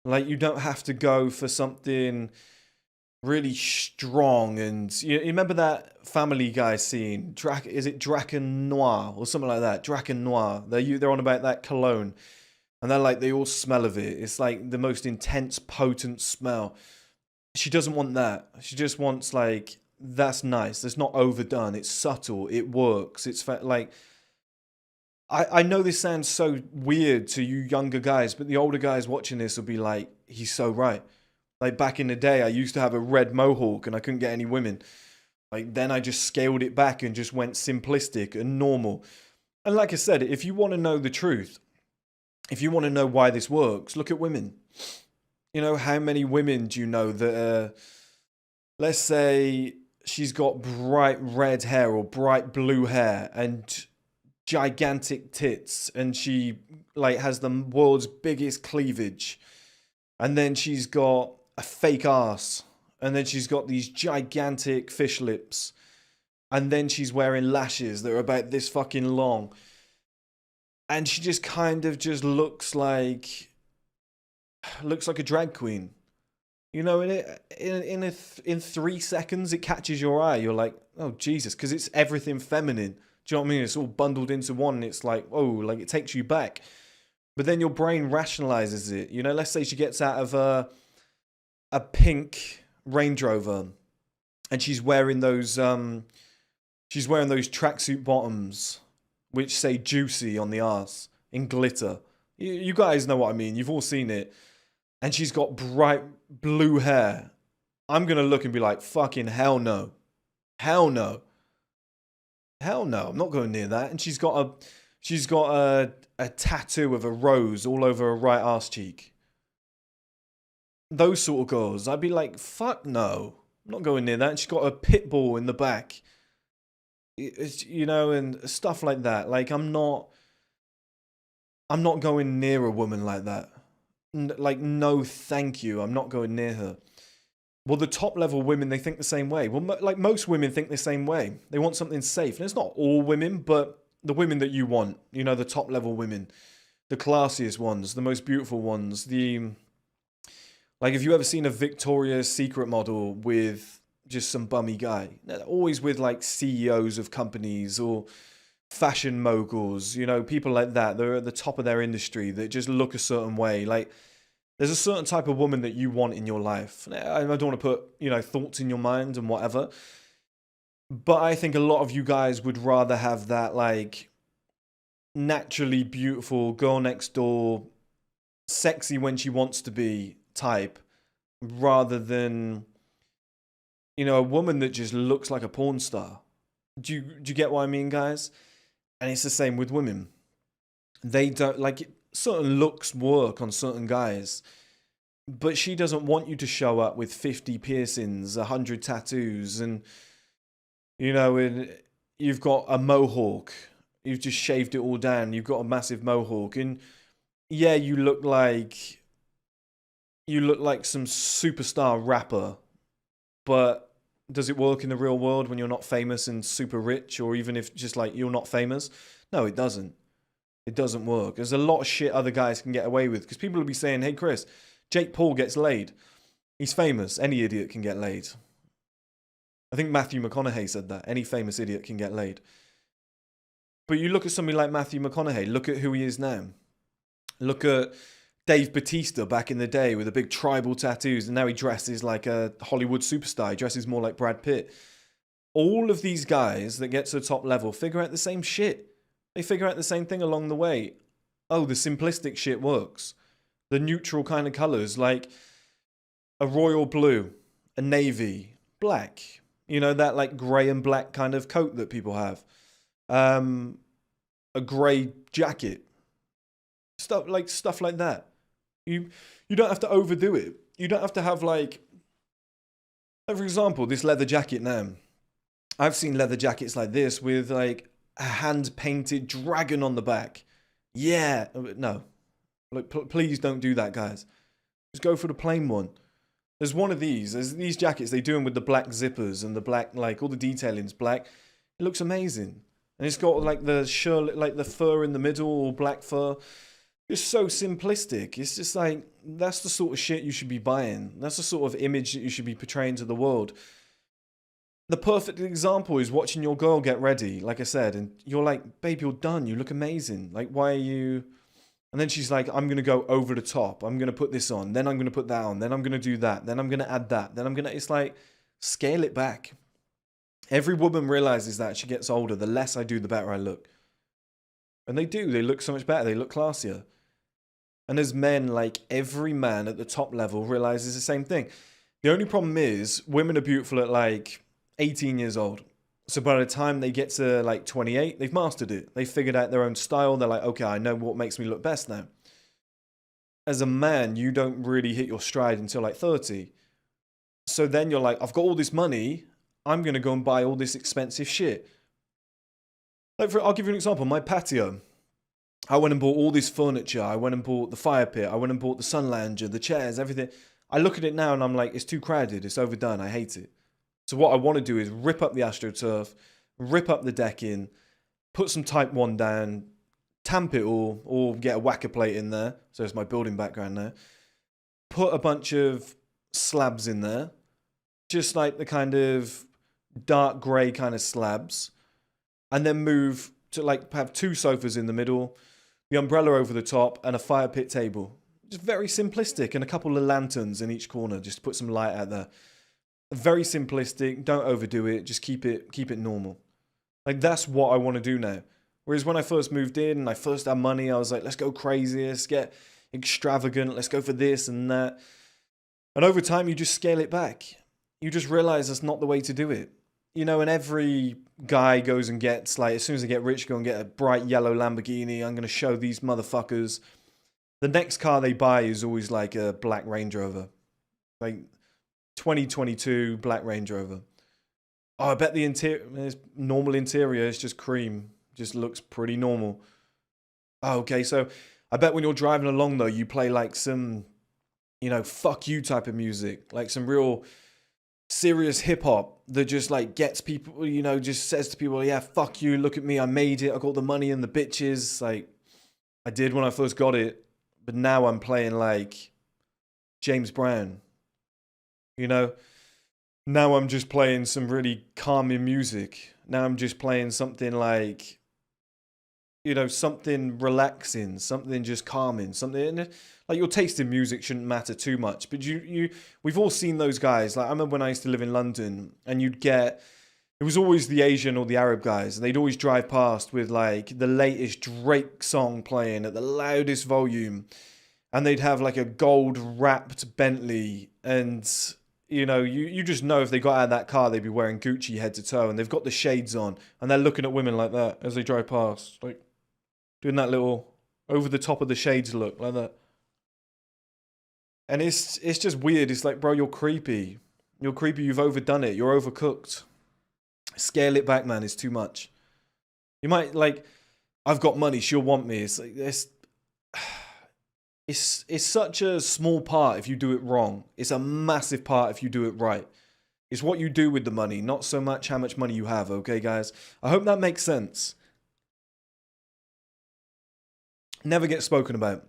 Like, you don't have to go for something really strong. And you remember that Family Guy scene? Is it Draken Noir or something like that? Draken Noir. They're on about that cologne, and they're like, they all smell of it. It's like the most intense, potent smell. She doesn't want that. She just wants, like, that's nice. It's not overdone. It's subtle. It works. It's like, I know this sounds so weird to you younger guys, but the older guys watching this will be like, he's so right. Like, back in the day, I used to have a red mohawk and I couldn't get any women. Like, then I just scaled it back and just went simplistic and normal. And like I said, if you want to know the truth, if you want to know why this works, look at women. You know, how many women do you know that, let's say she's got bright red hair or bright blue hair and gigantic tits, and she like has the world's biggest cleavage, and then she's got a fake ass, and then she's got these gigantic fish lips, and then she's wearing lashes that are about this fucking long, and she just kind of just looks like a drag queen. You know, in 3 seconds it catches your eye. You're like, oh Jesus, because it's everything feminine. Do you know what I mean? It's all bundled into one, and it's like, oh, like it takes you back. But then your brain rationalizes it. You know, let's say she gets out of a pink Range Rover, and she's wearing those tracksuit bottoms which say juicy on the arse in glitter. You guys know what I mean. You've all seen it. And she's got bright blue hair. I'm gonna look and be like, fucking hell no. Hell no. Hell no, I'm not going near that. And she's got a tattoo of a rose all over her right arse cheek. Those sort of girls, I'd be like, fuck no. I'm not going near that. And she's got a pit bull in the back. You know, and stuff like that. Like, I'm not going near a woman like that. Like, no thank you. I'm not going near her. Well, the top level women, they think the same way. Well, like most women think the same way. They want something safe. And it's not all women, but the women that you want. You know, the top level women. The classiest ones. The most beautiful ones. Like, have you ever seen a Victoria's Secret model with just some bummy guy? Always with, like, CEOs of companies or fashion moguls. You know, people like that. They're at the top of their industry that just look a certain way. Like, there's a certain type of woman that you want in your life. I don't want to put, you know, thoughts in your mind and whatever. But I think a lot of you guys would rather have that, like, naturally beautiful, girl next door, sexy when she wants to be type, rather than, you know, a woman that just looks like a porn star. Do you get what I mean, guys? And it's the same with women. They don't, like, certain looks work on certain guys, but she doesn't want you to show up with 50 piercings, 100 tattoos, and, you know, and you've got a mohawk. You've just shaved it all down. You've got a massive mohawk, and yeah, you look like some superstar rapper, but does it work in the real world when you're not famous and super rich, or even if just like you're not famous? No, it doesn't. It doesn't work. There's a lot of shit other guys can get away with, because people will be saying, hey Chris, Jake Paul gets laid. He's famous. Any idiot can get laid. I think Matthew McConaughey said that. Any famous idiot can get laid. But you look at somebody like Matthew McConaughey, look at who he is now. Look at Dave Bautista back in the day with the big tribal tattoos, and now he dresses like a Hollywood superstar. He dresses more like Brad Pitt. All of these guys that get to the top level figure out the same shit. They figure out the same thing along the way. Oh, the simplistic shit works. The neutral kind of colours, like a royal blue, a navy, black. You know, that like grey and black kind of coat that people have. A grey jacket. Stuff like that. You don't have to overdo it. You don't have to have like for example, this leather jacket now. I've seen leather jackets like this with like a hand-painted dragon on the back. Yeah. No. Look, please don't do that, guys. Just go for the plain one. There's one of these. There's these jackets. They do them with the black zippers and the black, like, all the detailing's black. It looks amazing. And it's got like the like the fur in the middle, or black fur. It's so simplistic. It's just like, that's the sort of shit you should be buying. That's the sort of image that you should be portraying to the world. The perfect example is watching your girl get ready, like I said, and you're like, babe, you're done. You look amazing. Like, why are you... And then she's like, I'm going to go over the top. I'm going to put this on. Then I'm going to put that on. Then I'm going to do that. Then I'm going to add that. Then I'm going to... It's like, scale it back. Every woman realizes that as she gets older, the less I do, the better I look. And they do. They look so much better. They look classier. And as men, like, every man at the top level realizes the same thing. The only problem is, women are beautiful at, like, 18 years old. So by the time they get to, like, 28, they've mastered it. They've figured out their own style. They're like, okay, I know what makes me look best now. As a man, you don't really hit your stride until, like, 30. So then you're like, I've got all this money. I'm going to go and buy all this expensive shit. Like, I'll give you an example. My patio. I went and bought all this furniture. I went and bought the fire pit. I went and bought the sun lounger, the chairs, everything. I look at it now and I'm like, it's too crowded. It's overdone. I hate it. So what I want to do is rip up the AstroTurf, rip up the decking, put some Type 1 down, tamp it all, or get a whacker plate in there. So it's my building background there. Put a bunch of slabs in there. Just like the kind of dark grey kind of slabs. And then move to like have 2 sofas in the middle, the umbrella over the top, and a fire pit table. Just very simplistic, and a couple of lanterns in each corner, just to put some light out there. Very simplistic, don't overdo it, just keep it normal. Like, that's what I want to do now. Whereas when I first moved in and I first had money, I was like, let's go crazy, let's get extravagant, let's go for this and that. And over time, you just scale it back. You just realize that's not the way to do it. You know, and every guy goes and gets, like, as soon as they get rich, go and get a bright yellow Lamborghini. I'm going to show these motherfuckers. The next car they buy is always like a black Range Rover. Like, 2022 black Range Rover. Oh, I bet the interior, normal interior, is just cream. Just looks pretty normal. Oh, okay, so I bet when you're driving along, though, you play like some, you know, fuck you type of music. Like some real serious hip hop that just like gets people, you know, just says to people, yeah, fuck you, look at me, I made it, I got the money and the bitches. Like, I did when I first got it, but now I'm playing like James Brown, you know. Now I'm just playing some really calming music. Now I'm just playing something like, you know, something relaxing, something just calming, something like, your taste in music shouldn't matter too much. But we've all seen those guys. Like, I remember when I used to live in London, and it was always the Asian or the Arab guys, and they'd always drive past with like the latest Drake song playing at the loudest volume, and they'd have like a gold wrapped Bentley, and you know, you just know if they got out of that car, they'd be wearing Gucci head to toe, and they've got the shades on, and they're looking at women like that as they drive past, like doing that little over the top of the shades look like that. And it's just weird. It's like, bro, you're creepy. You're creepy. You've overdone it. You're overcooked. Scale it back, man. It's too much. You might like, I've got money. She'll want me. It's like it's such a small part if you do it wrong. It's a massive part if you do it right. It's what you do with the money, not so much how much money you have. Okay, guys. I hope that makes sense. Never get spoken about.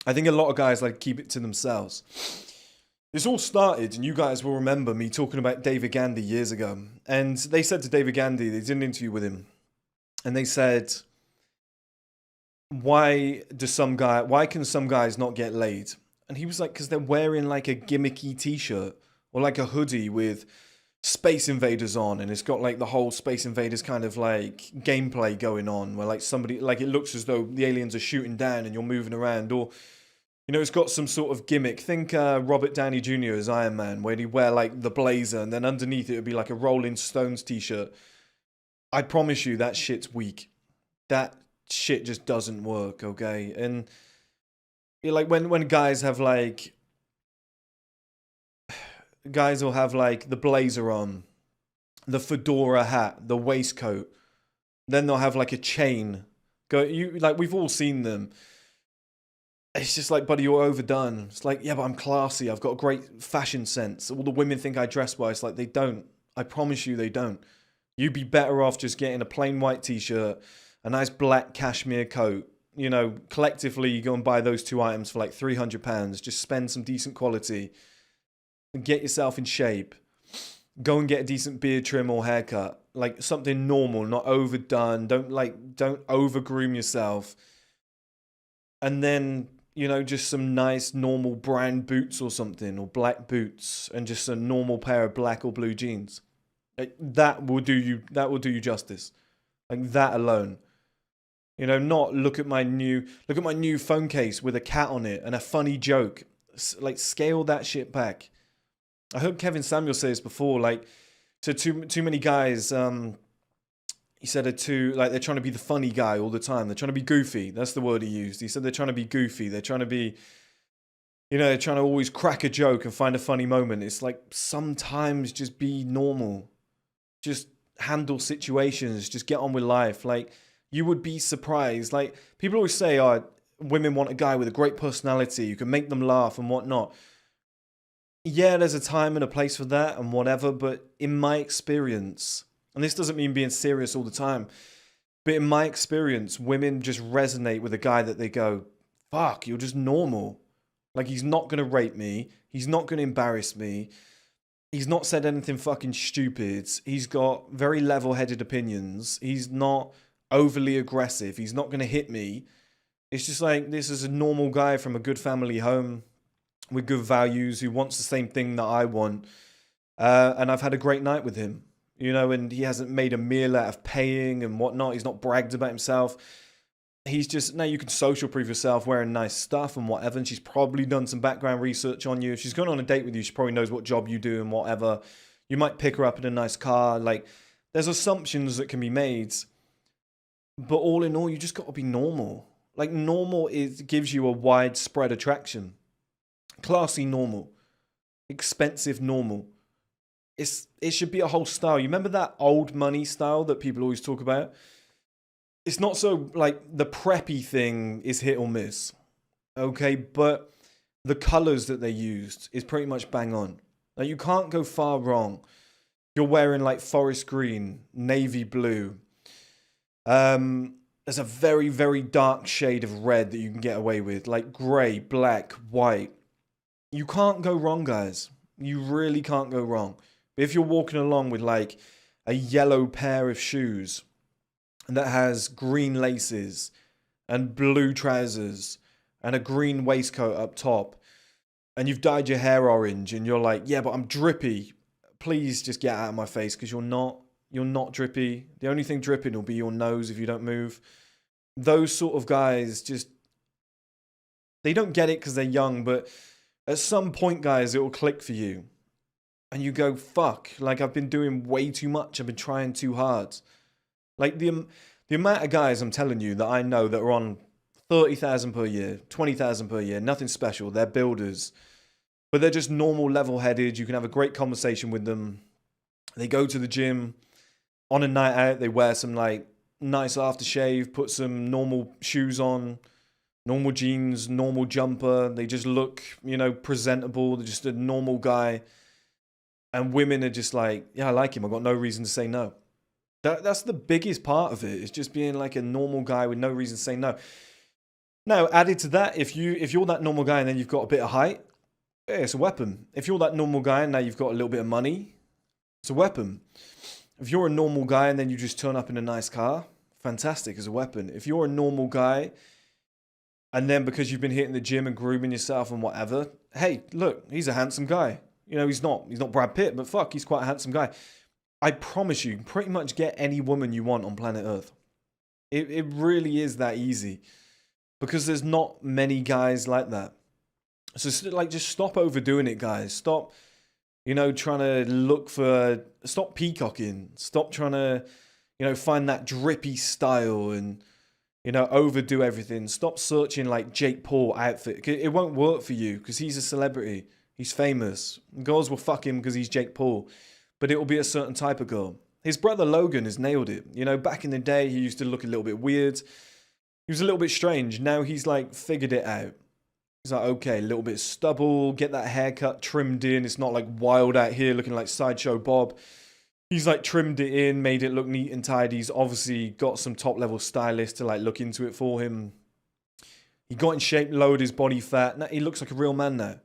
I think a lot of guys like to keep it to themselves. This all started, and you guys will remember me talking about David Gandhi years ago. And they said to David Gandhi, they did an interview with him, and they said, why can some guys not get laid? And he was like, because they're wearing like a gimmicky t-shirt or like a hoodie with Space Invaders on, and it's got like the whole Space Invaders kind of like gameplay going on, where like somebody, like it looks as though the aliens are shooting down and you're moving around, or you know, it's got some sort of gimmick. Think Robert Downey Jr. as Iron Man, where he'd wear like the blazer, and then underneath it would be like a Rolling Stones t-shirt. I promise you that shit's weak. That shit just doesn't work, okay? And like when guys have like, guys will have like the blazer on, the fedora hat, the waistcoat, then they'll have like a chain. Like, we've all seen them. It's just like, buddy, you're overdone. It's like, yeah, but I'm classy. I've got a great fashion sense. All the women think I dress well. It's like, they don't. I promise you they don't. You'd be better off just getting a plain white t-shirt, a nice black cashmere coat. You know, collectively, you go and buy those two items for like £300. Just spend some decent quality and get yourself in shape. Go and get a decent beard trim or haircut, like something normal, not overdone. Don't over groom yourself. And then, you know, just some nice normal brown boots or something, or black boots, and just a normal pair of black or blue jeans. That will do you. That will do you justice. Like that alone. You know, not look at my new phone case with a cat on it and a funny joke. Like scale that shit back. I heard Kevin Samuel say this before. Like, to too many guys. He said it too. Like they're trying to be the funny guy all the time. They're trying to be goofy. That's the word he used. He said they're trying to be goofy. They're trying to be, you know, they're trying to always crack a joke and find a funny moment. It's like sometimes just be normal. Just handle situations. Just get on with life. Like you would be surprised. Like people always say, "Oh, women want a guy with a great personality. You can make them laugh and whatnot." Yeah, there's a time and a place for that and whatever. But in my experience, and this doesn't mean being serious all the time, but in my experience, women just resonate with a guy that they go, "Fuck, you're just normal. Like he's not gonna rape me. He's not gonna embarrass me. He's not said anything fucking stupid. He's got very level-headed opinions. He's not overly aggressive. He's not going to hit me." It's just like, this is a normal guy from a good family home with good values who wants the same thing that I want. And I've had a great night with him, you know, and he hasn't made a meal out of paying and whatnot. He's not bragged about himself. He's just, now you can social proof yourself wearing nice stuff and whatever. And she's probably done some background research on you. If she's going on a date with you, she probably knows what job you do and whatever. You might pick her up in a nice car. Like, there's assumptions that can be made. But all in all, you just got to be normal. Like, normal gives you a widespread attraction. Classy normal. Expensive normal. It should be a whole style. You remember that old money style that people always talk about? It's not so, like, the preppy thing is hit or miss, okay? But the colors that they used is pretty much bang on. Like, you can't go far wrong. You're wearing, like, forest green, navy blue. There's a very, very dark shade of red that you can get away with, like grey, black, white. You can't go wrong, guys. You really can't go wrong. But if you're walking along with, like, a yellow pair of shoes that has green laces and blue trousers and a green waistcoat up top, and you've dyed your hair orange and you're like, "Yeah, but I'm drippy," please just get out of my face, because you're not drippy. The only thing dripping will be your nose if you don't move. Those sort of guys just, they don't get it because they're young, but at some point, guys, it will click for you. And you go, "Fuck, like I've been doing way too much. I've been trying too hard." Like the amount of guys, I'm telling you, that I know that are on 30,000 per year, 20,000 per year, nothing special. They're builders, but they're just normal, level-headed. You can have a great conversation with them. They go to the gym on a night out. They wear some like nice aftershave, put some normal shoes on, normal jeans, normal jumper. They just look, you know, presentable. They're just a normal guy. And women are just like, "Yeah, I like him. I've got no reason to say no." That's the biggest part of it. It's just being like a normal guy with no reason to say no. Now, added to that, if you're that normal guy and then you've got a bit of height, yeah, it's a weapon. If you're that normal guy and now you've got a little bit of money, it's a weapon. If you're a normal guy and then you just turn up in a nice car, fantastic, as a weapon. If you're a normal guy and then because you've been hitting the gym and grooming yourself and whatever, hey, look, he's a handsome guy. You know, he's not Brad Pitt, but fuck, he's quite a handsome guy. I promise you, pretty much get any woman you want on planet Earth. It really is that easy, because there's not many guys like that. So like, just stop overdoing it, guys. Stop, you know, stop peacocking. Stop trying to, you know, find that drippy style and, you know, overdo everything. Stop searching like Jake Paul outfit. It won't work for you because he's a celebrity. He's famous. Girls will fuck him because he's Jake Paul. But it will be a certain type of girl. His brother Logan has nailed it. You know, back in the day, he used to look a little bit weird. He was a little bit strange. Now he's like figured it out. He's like, okay, a little bit stubble, get that haircut trimmed in. It's not like wild out here looking like Sideshow Bob. He's like trimmed it in, made it look neat and tidy. He's obviously got some top level stylists to like look into it for him. He got in shape, lowered his body fat. Now he looks like a real man now.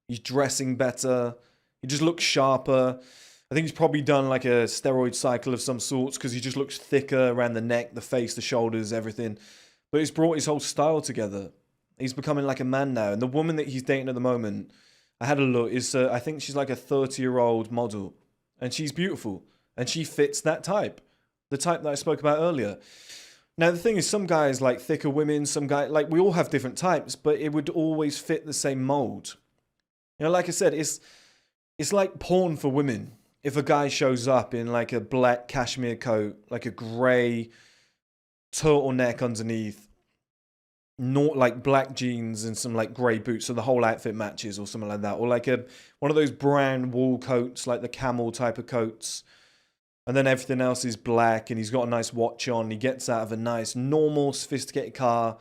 He's dressing better. He just looks sharper. I think he's probably done like a steroid cycle of some sorts because he just looks thicker around the neck, the face, the shoulders, everything. But it's brought his whole style together. He's becoming like a man now. And the woman that he's dating at the moment, I had a look, is I think she's like a 30-year-old model. And she's beautiful. And she fits that type. The type that I spoke about earlier. Now, the thing is, some guys like thicker women, some guys, like we all have different types, but it would always fit the same mold. You know, like I said, it's like porn for women. If a guy shows up in like a black cashmere coat, like a grey turtleneck underneath, not like black jeans and some like grey boots, so the whole outfit matches or something like that, or like one of those brown wool coats, like the camel type of coats, and then everything else is black, and he's got a nice watch on. He gets out of a nice, normal, sophisticated car.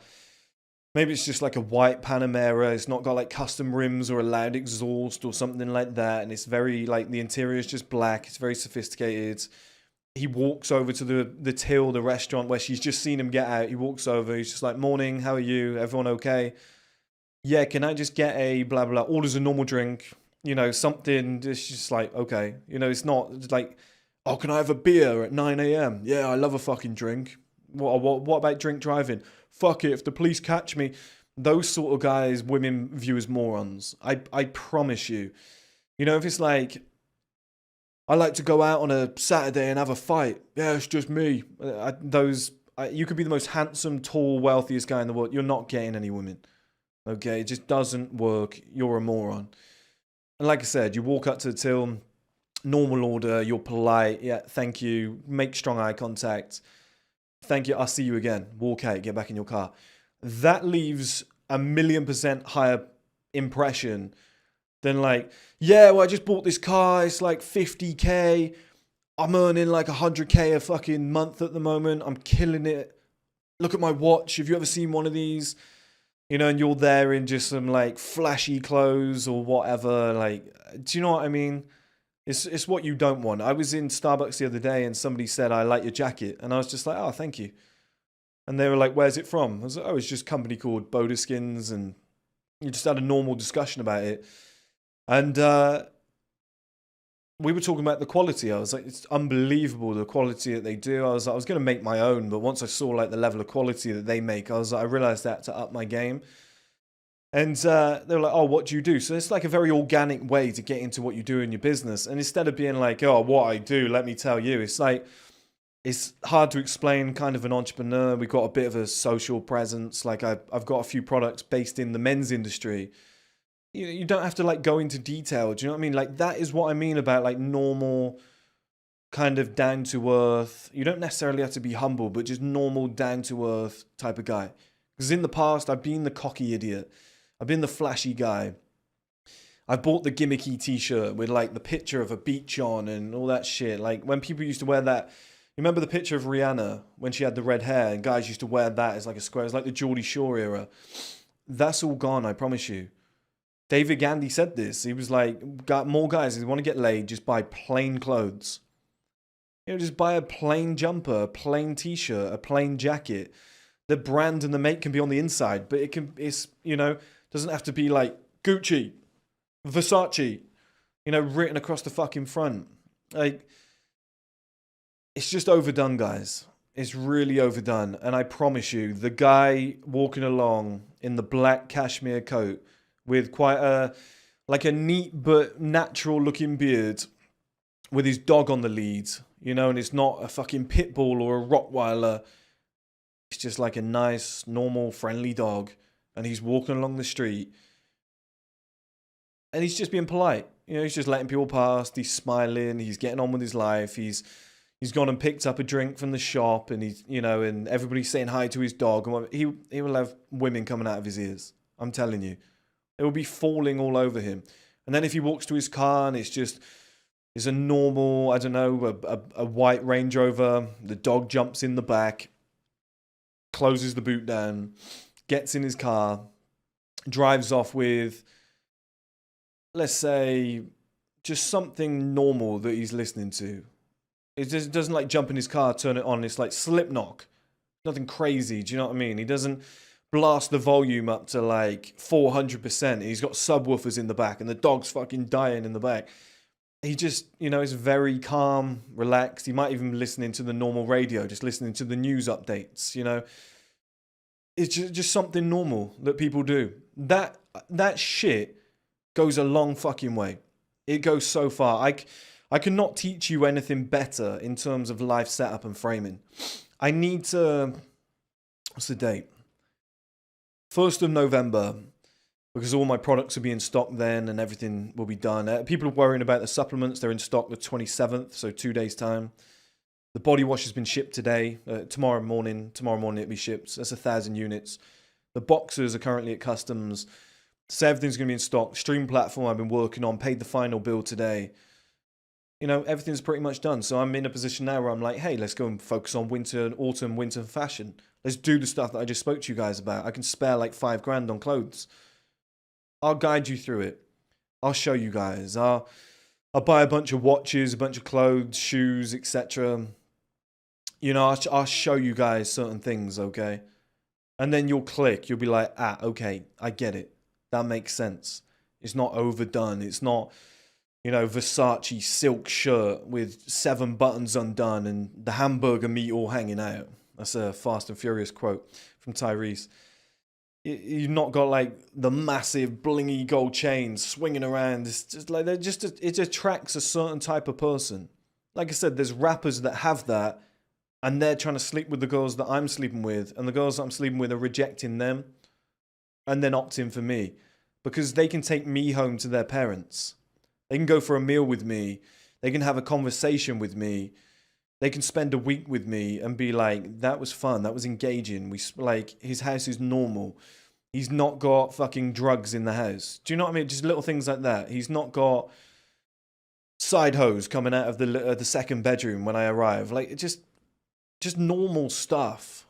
Maybe it's just like a white Panamera. It's not got like custom rims or a loud exhaust or something like that. And it's very like the interior is just black. It's very sophisticated. He walks over to the till, the restaurant where she's just seen him get out. He walks over. He's just like, morning, how are you? Everyone okay? Yeah, can I just get a blah, blah, blah. Orders a normal drink. You know, something. It's just like, okay. You know, it's not like, oh, can I have a beer at 9 a.m.? Yeah, I love a fucking drink. What about drink driving? Fuck it, if the police catch me. Those sort of guys women view as morons. I promise you. You know, if it's like, I like to go out on a Saturday and have a fight. Yeah, it's just me. You could be the most handsome, tall, wealthiest guy in the world. You're not getting any women. Okay, it just doesn't work. You're a moron. And like I said, you walk up to the till, normal order, you're polite. Yeah, thank you. Make strong eye contact. Thank you, I'll see you again. Walk out, get back in your car. That leaves 1,000,000% higher impression than like, yeah, well, I just bought this car. It's like 50K. I'm earning like 100K a fucking month at the moment. I'm killing it. Look at my watch. Have you ever seen one of these? You know, and you're there in just some like flashy clothes or whatever. Like, do you know what I mean? It's what you don't want. I was in Starbucks the other day and somebody said, I like your jacket. And I was just like, oh, thank you. And they were like, where's it from? I was like, oh, it's just a company called Bodeskins. And you just had a normal discussion about it. And we were talking about the quality. I was like, it's unbelievable, the quality that they do. I was going to make my own. But once I saw like the level of quality that they make, I was like, I realized that to up my game. And they were like, oh, what do you do? So it's like a very organic way to get into what you do in your business. And instead of being like, oh, what I do, let me tell you. It's like, it's hard to explain, kind of an entrepreneur. We've got a bit of a social presence. Like I've got a few products based in the men's industry. You don't have to like go into detail. Do you know what I mean? Like that is what I mean about like normal, kind of down to earth. You don't necessarily have to be humble, but just normal, down to earth type of guy. Because in the past, I've been the cocky idiot. I've been the flashy guy. I bought the gimmicky t-shirt with like the picture of a beach on and all that shit. Like when people used to wear that, you remember the picture of Rihanna when she had the red hair and guys used to wear that as like a square. It's like the Geordie Shore era. That's all gone, I promise you. David Gandy said this. He was like, got more guys, if they want to get laid, just buy plain clothes. You know, just buy a plain jumper, a plain t-shirt, a plain jacket. The brand and the make can be on the inside, but it's, you know, doesn't have to be like Gucci, Versace, you know, written across the fucking front. Like, it's just overdone, guys. It's really overdone. And I promise you, the guy walking along in the black cashmere coat with quite a neat but natural looking beard with his dog on the lead, you know, and it's not a fucking pit bull or a Rottweiler. It's just like a nice, normal, friendly dog. And he's walking along the street. And he's just being polite. You know, he's just letting people past. He's smiling. He's getting on with his life. He's gone and picked up a drink from the shop. And he's, you know, and everybody's saying hi to his dog. And he will have women coming out of his ears. I'm telling you. It will be falling all over him. And then if he walks to his car and it's a normal, I don't know, a white Range Rover. The dog jumps in the back. Closes the boot down, gets in his car, drives off with, let's say, just something normal that he's listening to. It just doesn't like jump in his car, turn it on. It's like Slipknot. Nothing crazy. Do you know what I mean? He doesn't blast the volume up to like 400%. He's got subwoofers in the back and the dog's fucking dying in the back. He just, is very calm, relaxed. He might even be listening to the normal radio, just listening to the news updates, It's just something normal that people do. That shit goes a long fucking way. It goes so far. I cannot teach you anything better in terms of life setup and framing. I need to... What's the date? 1st of November, because all my products will be in stock then and everything will be done. People are worrying about the supplements. They're in stock the 27th, so 2 days' time. The body wash has been shipped today. Tomorrow morning it'll be shipped. That's 1,000 units. The boxers are currently at customs. So everything's going to be in stock. Stream platform I've been working on. Paid the final bill today. Everything's pretty much done. So I'm in a position now where I'm like, hey, let's go and focus on autumn, winter fashion. Let's do the stuff that I just spoke to you guys about. I can spare like $5,000 on clothes. I'll guide you through it. I'll show you guys. I'll buy a bunch of watches, a bunch of clothes, shoes, etc. I'll show you guys certain things, okay? And then you'll click. You'll be like, okay, I get it. That makes sense. It's not overdone. It's not, Versace silk shirt with 7 buttons undone and the hamburger meat all hanging out. That's a Fast and Furious quote from Tyrese. You've not got like the massive blingy gold chains swinging around. It's just like it attracts a certain type of person. Like I said, there's rappers that have that and they're trying to sleep with the girls that I'm sleeping with, and the girls that I'm sleeping with are rejecting them and then opting for me because they can take me home to their parents. They can go for a meal with me. They can have a conversation with me. They can spend a week with me and be like, that was fun. That was engaging. His house is normal. He's not got fucking drugs in the house. Do you know what I mean? Just little things like that. He's not got side hose coming out of the second bedroom when I arrive. Like, just normal stuff.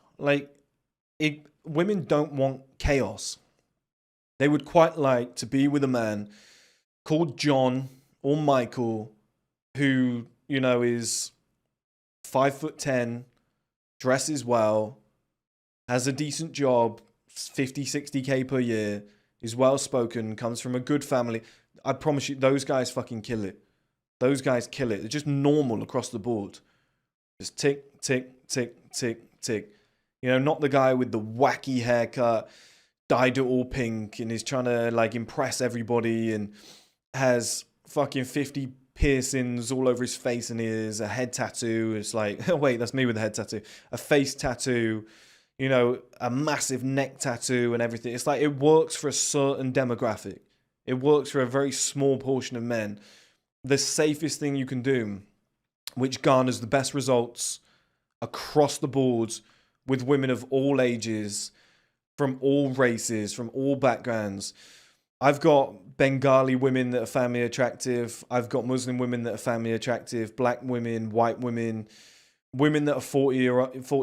Women don't want chaos. They would quite like to be with a man called John or Michael who, is 5'10", dresses well, has a decent job, 50, 60K per year, is well spoken, comes from a good family. I promise you, those guys fucking kill it. Those guys kill it. They're just normal across the board. Just tick, tick, tick, tick, tick. Not the guy with the wacky haircut, dyed it all pink, and is trying to impress everybody and has fucking 50 piercings all over his face and ears, a head tattoo. It's like, oh, wait, that's me with a head tattoo. A face tattoo, a massive neck tattoo and everything. It's like it works for a certain demographic. It works for a very small portion of men. The safest thing you can do, which garners the best results across the board with women of all ages, from all races, from all backgrounds. I've got Bengali women that are family attractive. I've got Muslim women that are family attractive. Black women, white women, women that are 40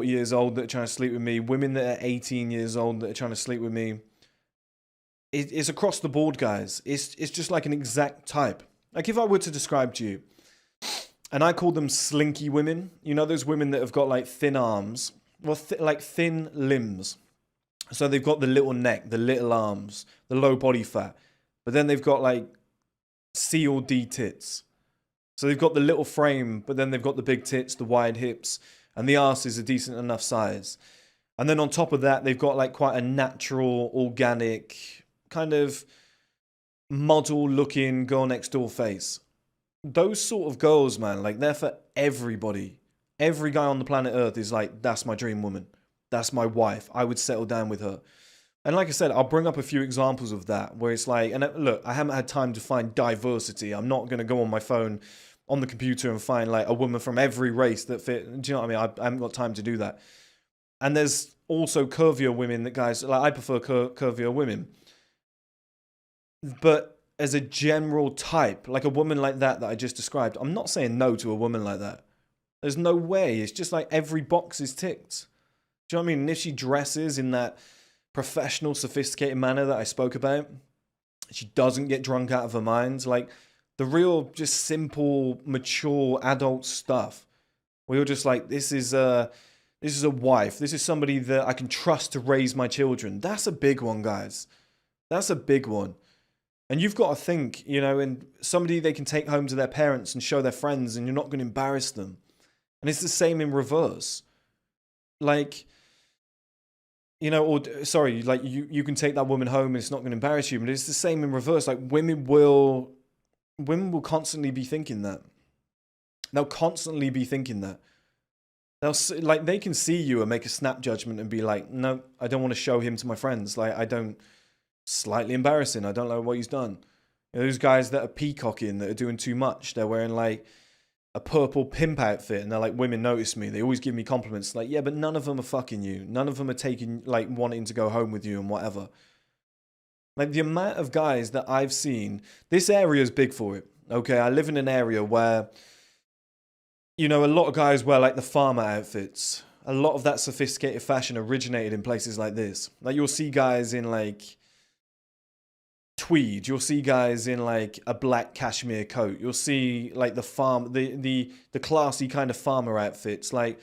years old that are trying to sleep with me. Women that are 18 years old that are trying to sleep with me. It's across the board, guys. It's just like an exact type. Like if I were to describe to you, and I call them slinky women. Those women that have got thin arms. Well, thin limbs. So they've got the little neck, the little arms, the low body fat. But then they've got C or D tits. So they've got the little frame, but then they've got the big tits, the wide hips, and the arse is a decent enough size. And then on top of that, they've got quite a natural, organic, kind of model-looking girl next door face. Those sort of girls, man, they're for everybody. Every guy on the planet Earth is that's my dream woman. That's my wife. I would settle down with her. And like I said, I'll bring up a few examples of that where it's and look, I haven't had time to find diversity. I'm not going to go on my phone, on the computer and find a woman from every race that fit. Do you know what I mean? I haven't got time to do that. And there's also curvier women that guys, I prefer curvier women. But as a general type, a woman like that I just described, I'm not saying no to a woman like that. There's no way. It's just every box is ticked. Do you know what I mean? And if she dresses in that professional, sophisticated manner that I spoke about, she doesn't get drunk out of her mind. The real, just simple, mature, adult stuff. where you're just like, this is a wife. This is somebody that I can trust to raise my children. That's a big one, guys. That's a big one. And you've got to think, you know, and somebody they can take home to their parents and show their friends, and you're not going to embarrass them. And it's the same in reverse. Like, you know, or sorry, like you can take that woman home and it's not going to embarrass you, but it's the same in reverse. Like women will constantly be thinking that. They'll constantly be thinking that. Like they can see you and make a snap judgment and be like, no, I don't want to show him to my friends. Like I don't. Slightly embarrassing. I don't know what he's done. You know, those guys that are peacocking, that are doing too much. They're wearing like a purple pimp outfit and they're like, women notice me. They always give me compliments. Like, yeah, but none of them are fucking you. None of them are taking, like, wanting to go home with you and whatever. Like the amount of guys that I've seen, this area is big for it. Okay, I live in an area where, you know, a lot of guys wear like the farmer outfits. A lot of that sophisticated fashion originated in places like this. Like you'll see guys in like tweed, you'll see guys in like a black cashmere coat, you'll see like the classy kind of farmer outfits, like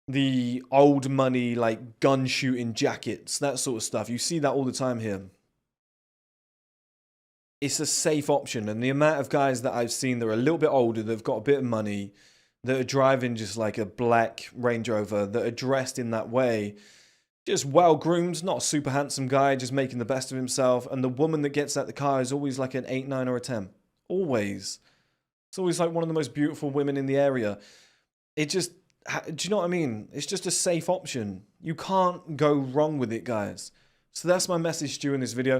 the old money like gun shooting jackets, that sort of stuff. You see that all the time here. It's a safe option, and the amount of guys that I've seen that are a little bit older, that have got a bit of money, that are driving just like a black Range Rover, that are dressed in that way, just well-groomed, not a super handsome guy, just making the best of himself. And the woman that gets out the car is always like an 8, 9, or a 10. Always. It's always like one of the most beautiful women in the area. It just, do you know what I mean? It's just a safe option. You can't go wrong with it, guys. So that's my message to you in this video.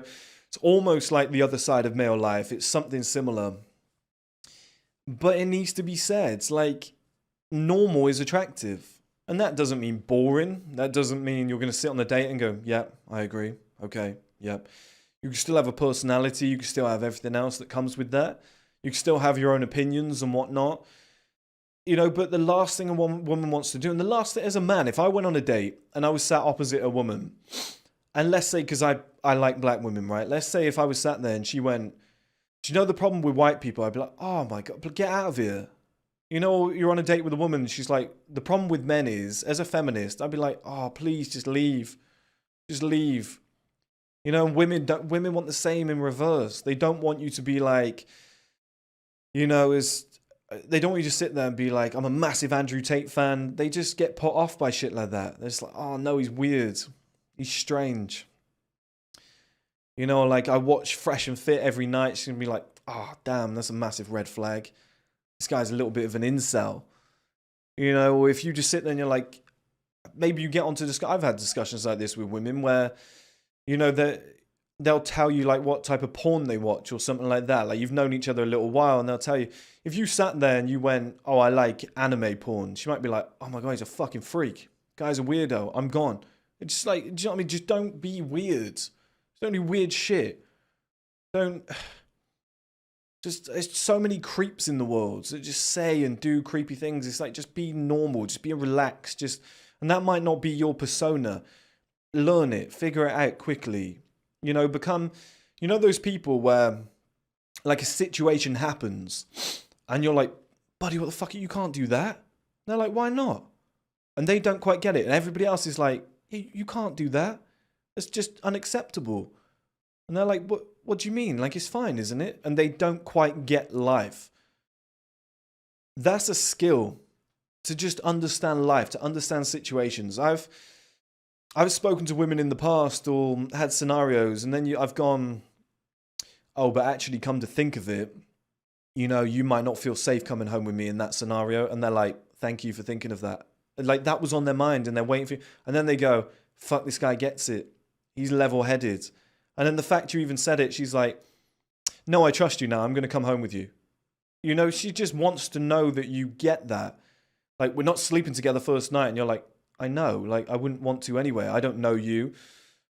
It's almost like the other side of male life. It's something similar. But it needs to be said. It's like, normal is attractive. And that doesn't mean boring. That doesn't mean you're going to sit on the date and go, yeah, I agree. Okay, yep. You can still have a personality. You can still have everything else that comes with that. You can still have your own opinions and whatnot. You know, but the last thing a woman wants to do, and the last thing as a man, if I went on a date and I was sat opposite a woman, and let's say, because I like black women, right? Let's say if I was sat there and she went, do you know the problem with white people? I'd be like, oh my God, get out of here. You know, you're on a date with a woman and she's like, the problem with men is, as a feminist, I'd be like, oh, please just leave. Just leave. You know, women want the same in reverse. They don't want you to be like, you know, they don't want you to sit there and be like, I'm a massive Andrew Tate fan. They just get put off by shit like that. They're just like, oh no, he's weird. He's strange. You know, like I watch Fresh and Fit every night. She's gonna be like, oh damn, that's a massive red flag. This guy's a little bit of an incel. You know, or if you just sit there and you're like, maybe you get onto this. I've had discussions like this with women where, you know, they'll tell you like what type of porn they watch or something like that. Like you've known each other a little while and they'll tell you, if you sat there and you went, oh, I like anime porn, she might be like, oh my God, he's a fucking freak. Guy's a weirdo. I'm gone. It's just like, do you know what I mean? Just don't be weird. Don't do weird shit. There's so many creeps in the world that just say and do creepy things. It's like, just be normal, just be relaxed, and that might not be your persona. Learn it, figure it out quickly. You know, become, you know, those people where like a situation happens and you're like, buddy, what the fuck, you can't do that. And they're like, why not? And they don't quite get it. And everybody else is like, you can't do that. It's just unacceptable. And they're like, what do you mean? Like, it's fine, isn't it? And they don't quite get life. That's a skill, to just understand life, to understand situations. I've spoken to women in the past or had scenarios, and then I've gone, oh, but actually come to think of it, you know, you might not feel safe coming home with me in that scenario. And they're like, thank you for thinking of that. And like, that was on their mind and they're waiting for you. And then they go, fuck, this guy gets it. He's level-headed. And then the fact you even said it, she's like, no, I trust you now. I'm going to come home with you. You know, she just wants to know that you get that. Like, we're not sleeping together first night. And you're like, I know. Like, I wouldn't want to anyway. I don't know you.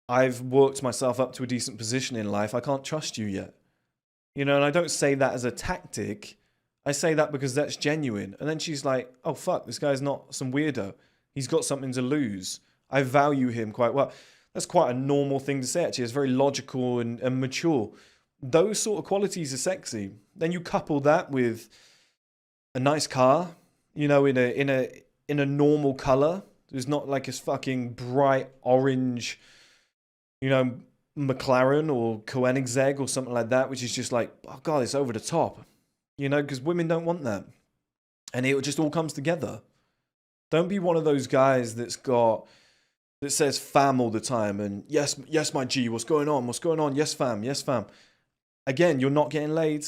I've worked myself up to a decent position in life. I can't trust you yet. You know, and I don't say that as a tactic. I say that because that's genuine. And then she's like, oh, fuck, this guy's not some weirdo. He's got something to lose. I value him quite well. That's quite a normal thing to say, actually. It's very logical and mature. Those sort of qualities are sexy. Then you couple that with a nice car. you know, in a normal color. There's not like a fucking bright orange, you know, McLaren or Koenigsegg or something like that, which is just like, oh god, it's over the top, you know, because women don't want that, and it just all comes together. Don't be one of those guys that says fam all the time and yes, my G, what's going on? What's going on? Yes, fam, yes, fam. Again, you're not getting laid,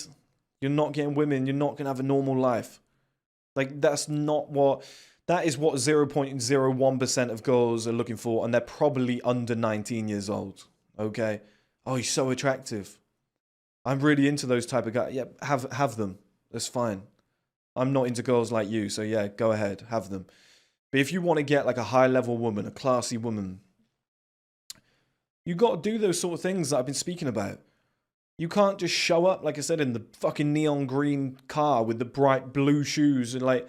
you're not getting women, you're not gonna have a normal life. Like that is what 0.01% of girls are looking for, and they're probably under 19 years old. Okay? Oh, he's so attractive. I'm really into those type of guys. Yeah, have them. That's fine. I'm not into girls like you, so yeah, go ahead, have them. But if you want to get like a high level woman, a classy woman, you got to do those sort of things that I've been speaking about. You can't just show up, like I said, in the fucking neon green car with the bright blue shoes and like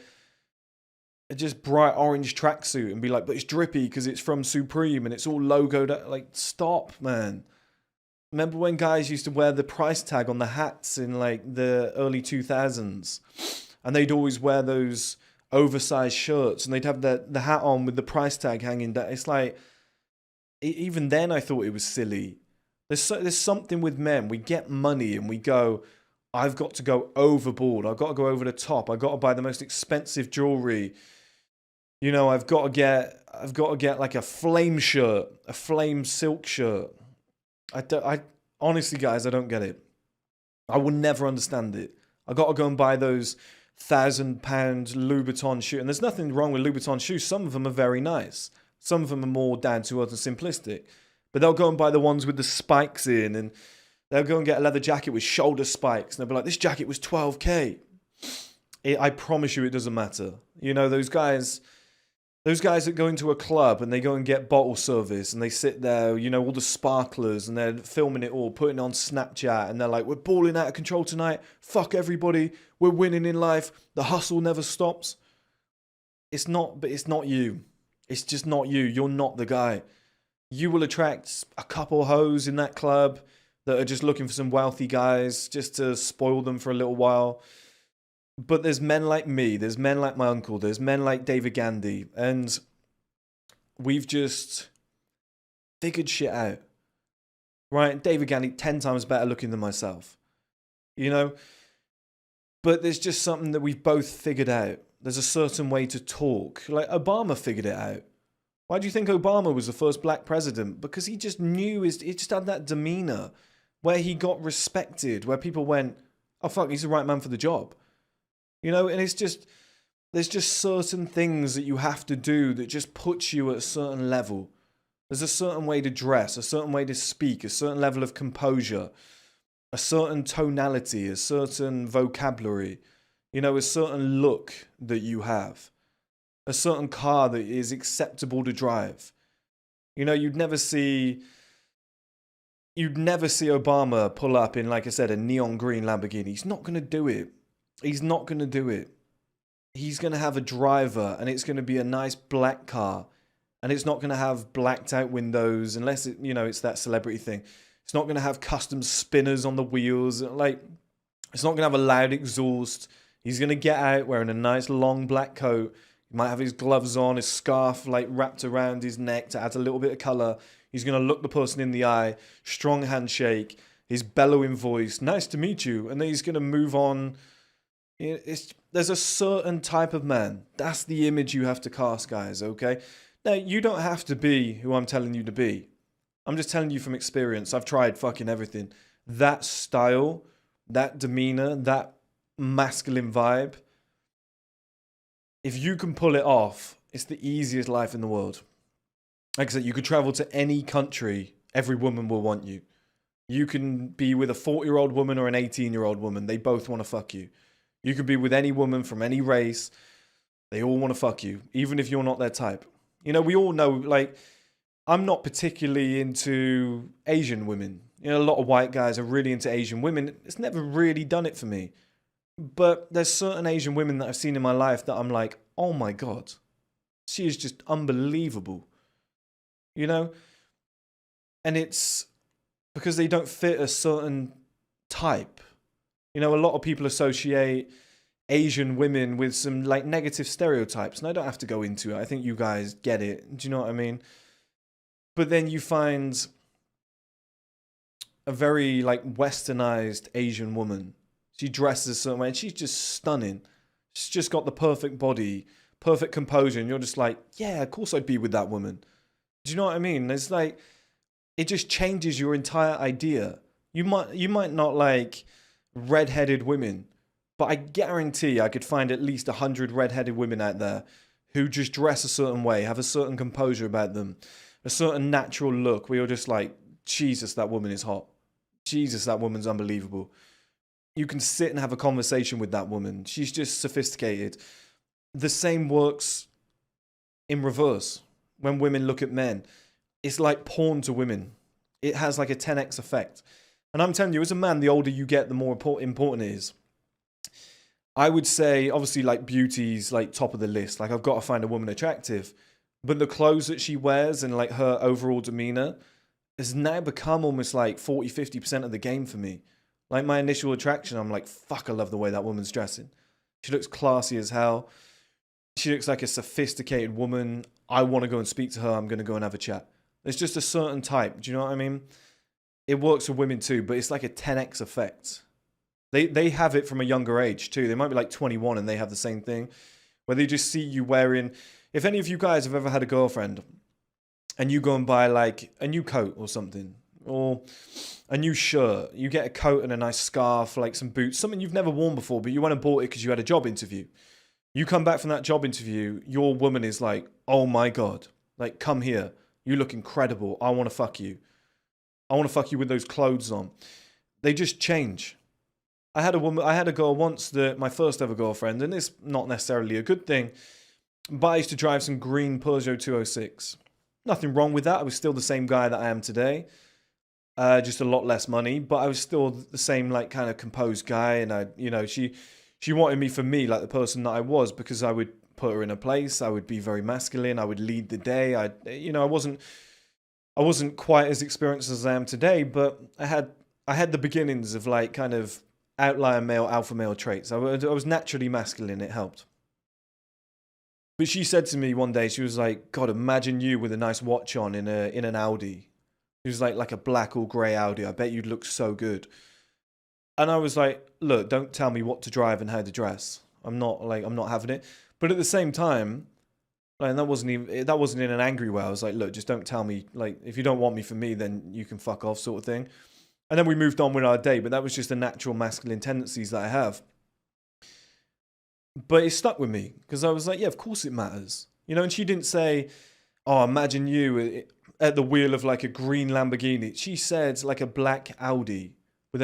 a just bright orange tracksuit and be like, but it's drippy because it's from Supreme and it's all logoed out. Like, stop, man. Remember when guys used to wear the price tag on the hats in like the early 2000s? And they'd always wear those oversized shirts and they'd have the hat on with the price tag hanging down. It's like, even then I thought it was silly. There's something with men. We get money and we go, I've got to go overboard. I've got to go over the top. I've got to buy the most expensive jewelry. You know, I've got to get like a flame shirt, a flame silk shirt. I honestly, guys, I don't get it. I will never understand it. I got to go and buy those £1,000 Louboutin shoes. And there's nothing wrong with Louboutin shoes. Some of them are very nice. Some of them are more down to earth and simplistic. But they'll go and buy the ones with the spikes in, and they'll go and get a leather jacket with shoulder spikes. And they'll be like, this jacket was 12K. I promise you it doesn't matter. You know, those guys that go into a club and they go and get bottle service and they sit there, you know, all the sparklers and they're filming it all, putting it on Snapchat, and they're like, we're balling out of control tonight. Fuck everybody. We're winning in life. The hustle never stops. It's not you. It's just not you. You're not the guy. You will attract a couple hoes in that club that are just looking for some wealthy guys just to spoil them for a little while. But there's men like me, there's men like my uncle, there's men like David Gandy, and we've just figured shit out. Right? David Gandy, 10 times better looking than myself. You know? But there's just something that we've both figured out. There's a certain way to talk. Like, Obama figured it out. Why do you think Obama was the first black president? Because he just knew, he just had that demeanor where he got respected, where people went, oh fuck, he's the right man for the job. You know, and it's just, there's just certain things that you have to do that just puts you at a certain level. There's a certain way to dress, a certain way to speak, a certain level of composure, a certain tonality, a certain vocabulary, you know, a certain look that you have. A certain car that is acceptable to drive. You know, you'd never see Obama pull up in, like I said, a neon green Lamborghini. He's not going to do it. He's not going to do it. He's going to have a driver, and it's going to be a nice black car, and it's not going to have blacked out windows unless it, you know, it's that celebrity thing. It's not going to have custom spinners on the wheels. Like, it's not going to have a loud exhaust. He's going to get out wearing a nice long black coat. He might have his gloves on, his scarf like wrapped around his neck to add a little bit of colour. He's going to look the person in the eye, strong handshake, his bellowing voice, nice to meet you. And then he's going to move on. There's a certain type of man. That's the image you have to cast, guys, okay? Now, you don't have to be who I'm telling you to be. I'm just telling you from experience. I've tried fucking everything. That style, that demeanor, that masculine vibe, if you can pull it off, it's the easiest life in the world. Like I said, you could travel to any country, every woman will want you. You can be with a 40-year-old woman or an 18-year-old woman, they both want to fuck you. You could be with any woman from any race, they all want to fuck you, even if you're not their type. You know, we all know, like, I'm not particularly into Asian women. You know, a lot of white guys are really into Asian women. It's never really done it for me. But there's certain Asian women that I've seen in my life that I'm like, oh my God, she is just unbelievable. You know? And it's because they don't fit a certain type. You know, a lot of people associate Asian women with some like negative stereotypes. And I don't have to go into it. I think you guys get it. Do you know what I mean? But then you find a very like westernized Asian woman. She dresses a certain way and she's just stunning. She's just got the perfect body, perfect composure. And you're just like, yeah, of course I'd be with that woman. Do you know what I mean? It's like, it just changes your entire idea. You might not like redheaded women, but I guarantee I could find at least 100 redheaded women out there who just dress a certain way, have a certain composure about them, a certain natural look where you're just like, Jesus, that woman is hot. Jesus, that woman's unbelievable. You can sit and have a conversation with that woman. She's just sophisticated. The same works in reverse when women look at men. It's like porn to women. It has like a 10x effect. And I'm telling you, as a man, the older you get, the more important it is. I would say, obviously, like beauty's like top of the list. Like I've got to find a woman attractive. But the clothes that she wears and like her overall demeanor has now become almost like 40, 50% of the game for me. Like my initial attraction, I'm like, fuck, I love the way that woman's dressing. She looks classy as hell. She looks like a sophisticated woman. I want to go and speak to her. I'm going to go and have a chat. There's just a certain type. Do you know what I mean? It works for women too, but it's like a 10x effect. They have it from a younger age too. They might be like 21 and they have the same thing. Where they just see you wearing... If any of you guys have ever had a girlfriend and you go and buy like a new coat or something, or a new shirt, you get a coat and a nice scarf, like some boots, something you've never worn before, but you went and bought it because you had a job interview. You come back from that job interview, your woman is like, oh my God, like come here. You look incredible. I want to fuck you. I want to fuck you with those clothes on. They just change. I had a girl once, my first ever girlfriend, and it's not necessarily a good thing, but I used to drive some green Peugeot 206. Nothing wrong with that. I was still the same guy that I am today. Just a lot less money, but I was still the same like kind of composed guy. And she wanted me for me, like the person that I was, because I would put her in a place. I would be very masculine. I would lead the day. I wasn't quite as experienced as I am today, but I had the beginnings of like kind of outlier male, alpha male traits. I was naturally masculine. It helped. But she said to me one day, she was like, God, imagine you with a nice watch on in an Audi. It was like a black or grey Audi. I bet you'd look so good. And I was like, look, don't tell me what to drive and how to dress. I'm not having it. But at the same time, like, that wasn't in an angry way. I was like, look, just don't tell me, like, if you don't want me for me, then you can fuck off, sort of thing. And then we moved on with our day, but that was just the natural masculine tendencies that I have. But it stuck with me because I was like, yeah, of course it matters. And she didn't say, oh, imagine you at the wheel of like a green Lamborghini. She said like a black Audi with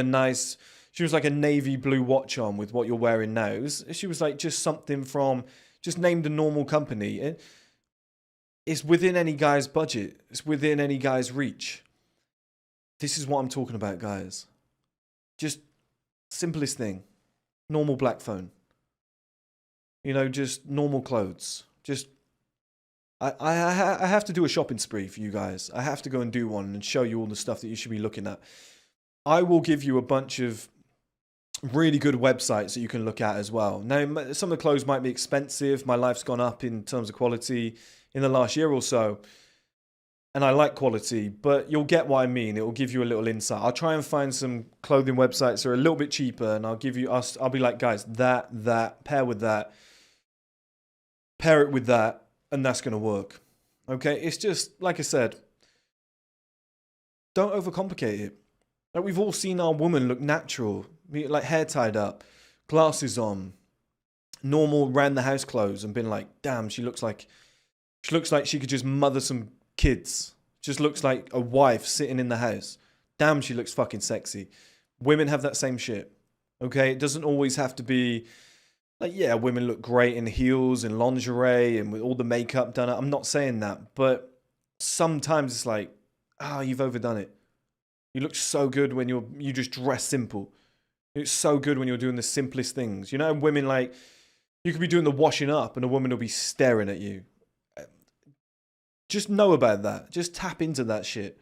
she was like a navy blue watch on with what you're wearing now. She was like just something just named a normal company. It's within any guy's budget. It's within any guy's reach. This is what I'm talking about, guys. Just simplest thing. Normal black phone. Just normal clothes. Just, I have to do a shopping spree for you guys. I have to go and do one and show you all the stuff that you should be looking at. I will give you a bunch of really good websites that you can look at as well. Now, some of the clothes might be expensive. My life's gone up in terms of quality in the last year or so. And I like quality, but you'll get what I mean. It will give you a little insight. I'll try and find some clothing websites that are a little bit cheaper, and I'll be like, guys, that, pair with that. Pair it with that, and that's going to work. Okay? It's just, like I said, don't overcomplicate it. Like, we've all seen our woman look natural, like hair tied up, glasses on, normal round the house clothes, and been like, damn, she looks like she could just mother some kids. Just looks like a wife sitting in the house. Damn, she looks fucking sexy. Women have that same shit. Okay? It doesn't always have to be... Like, yeah, women look great in heels and lingerie and with all the makeup done. I'm not saying that, but sometimes it's like, you've overdone it. You look so good when you just dress simple. It's so good when you're doing the simplest things. Women, like, you could be doing the washing up and a woman will be staring at you. Just know about that. Just tap into that shit.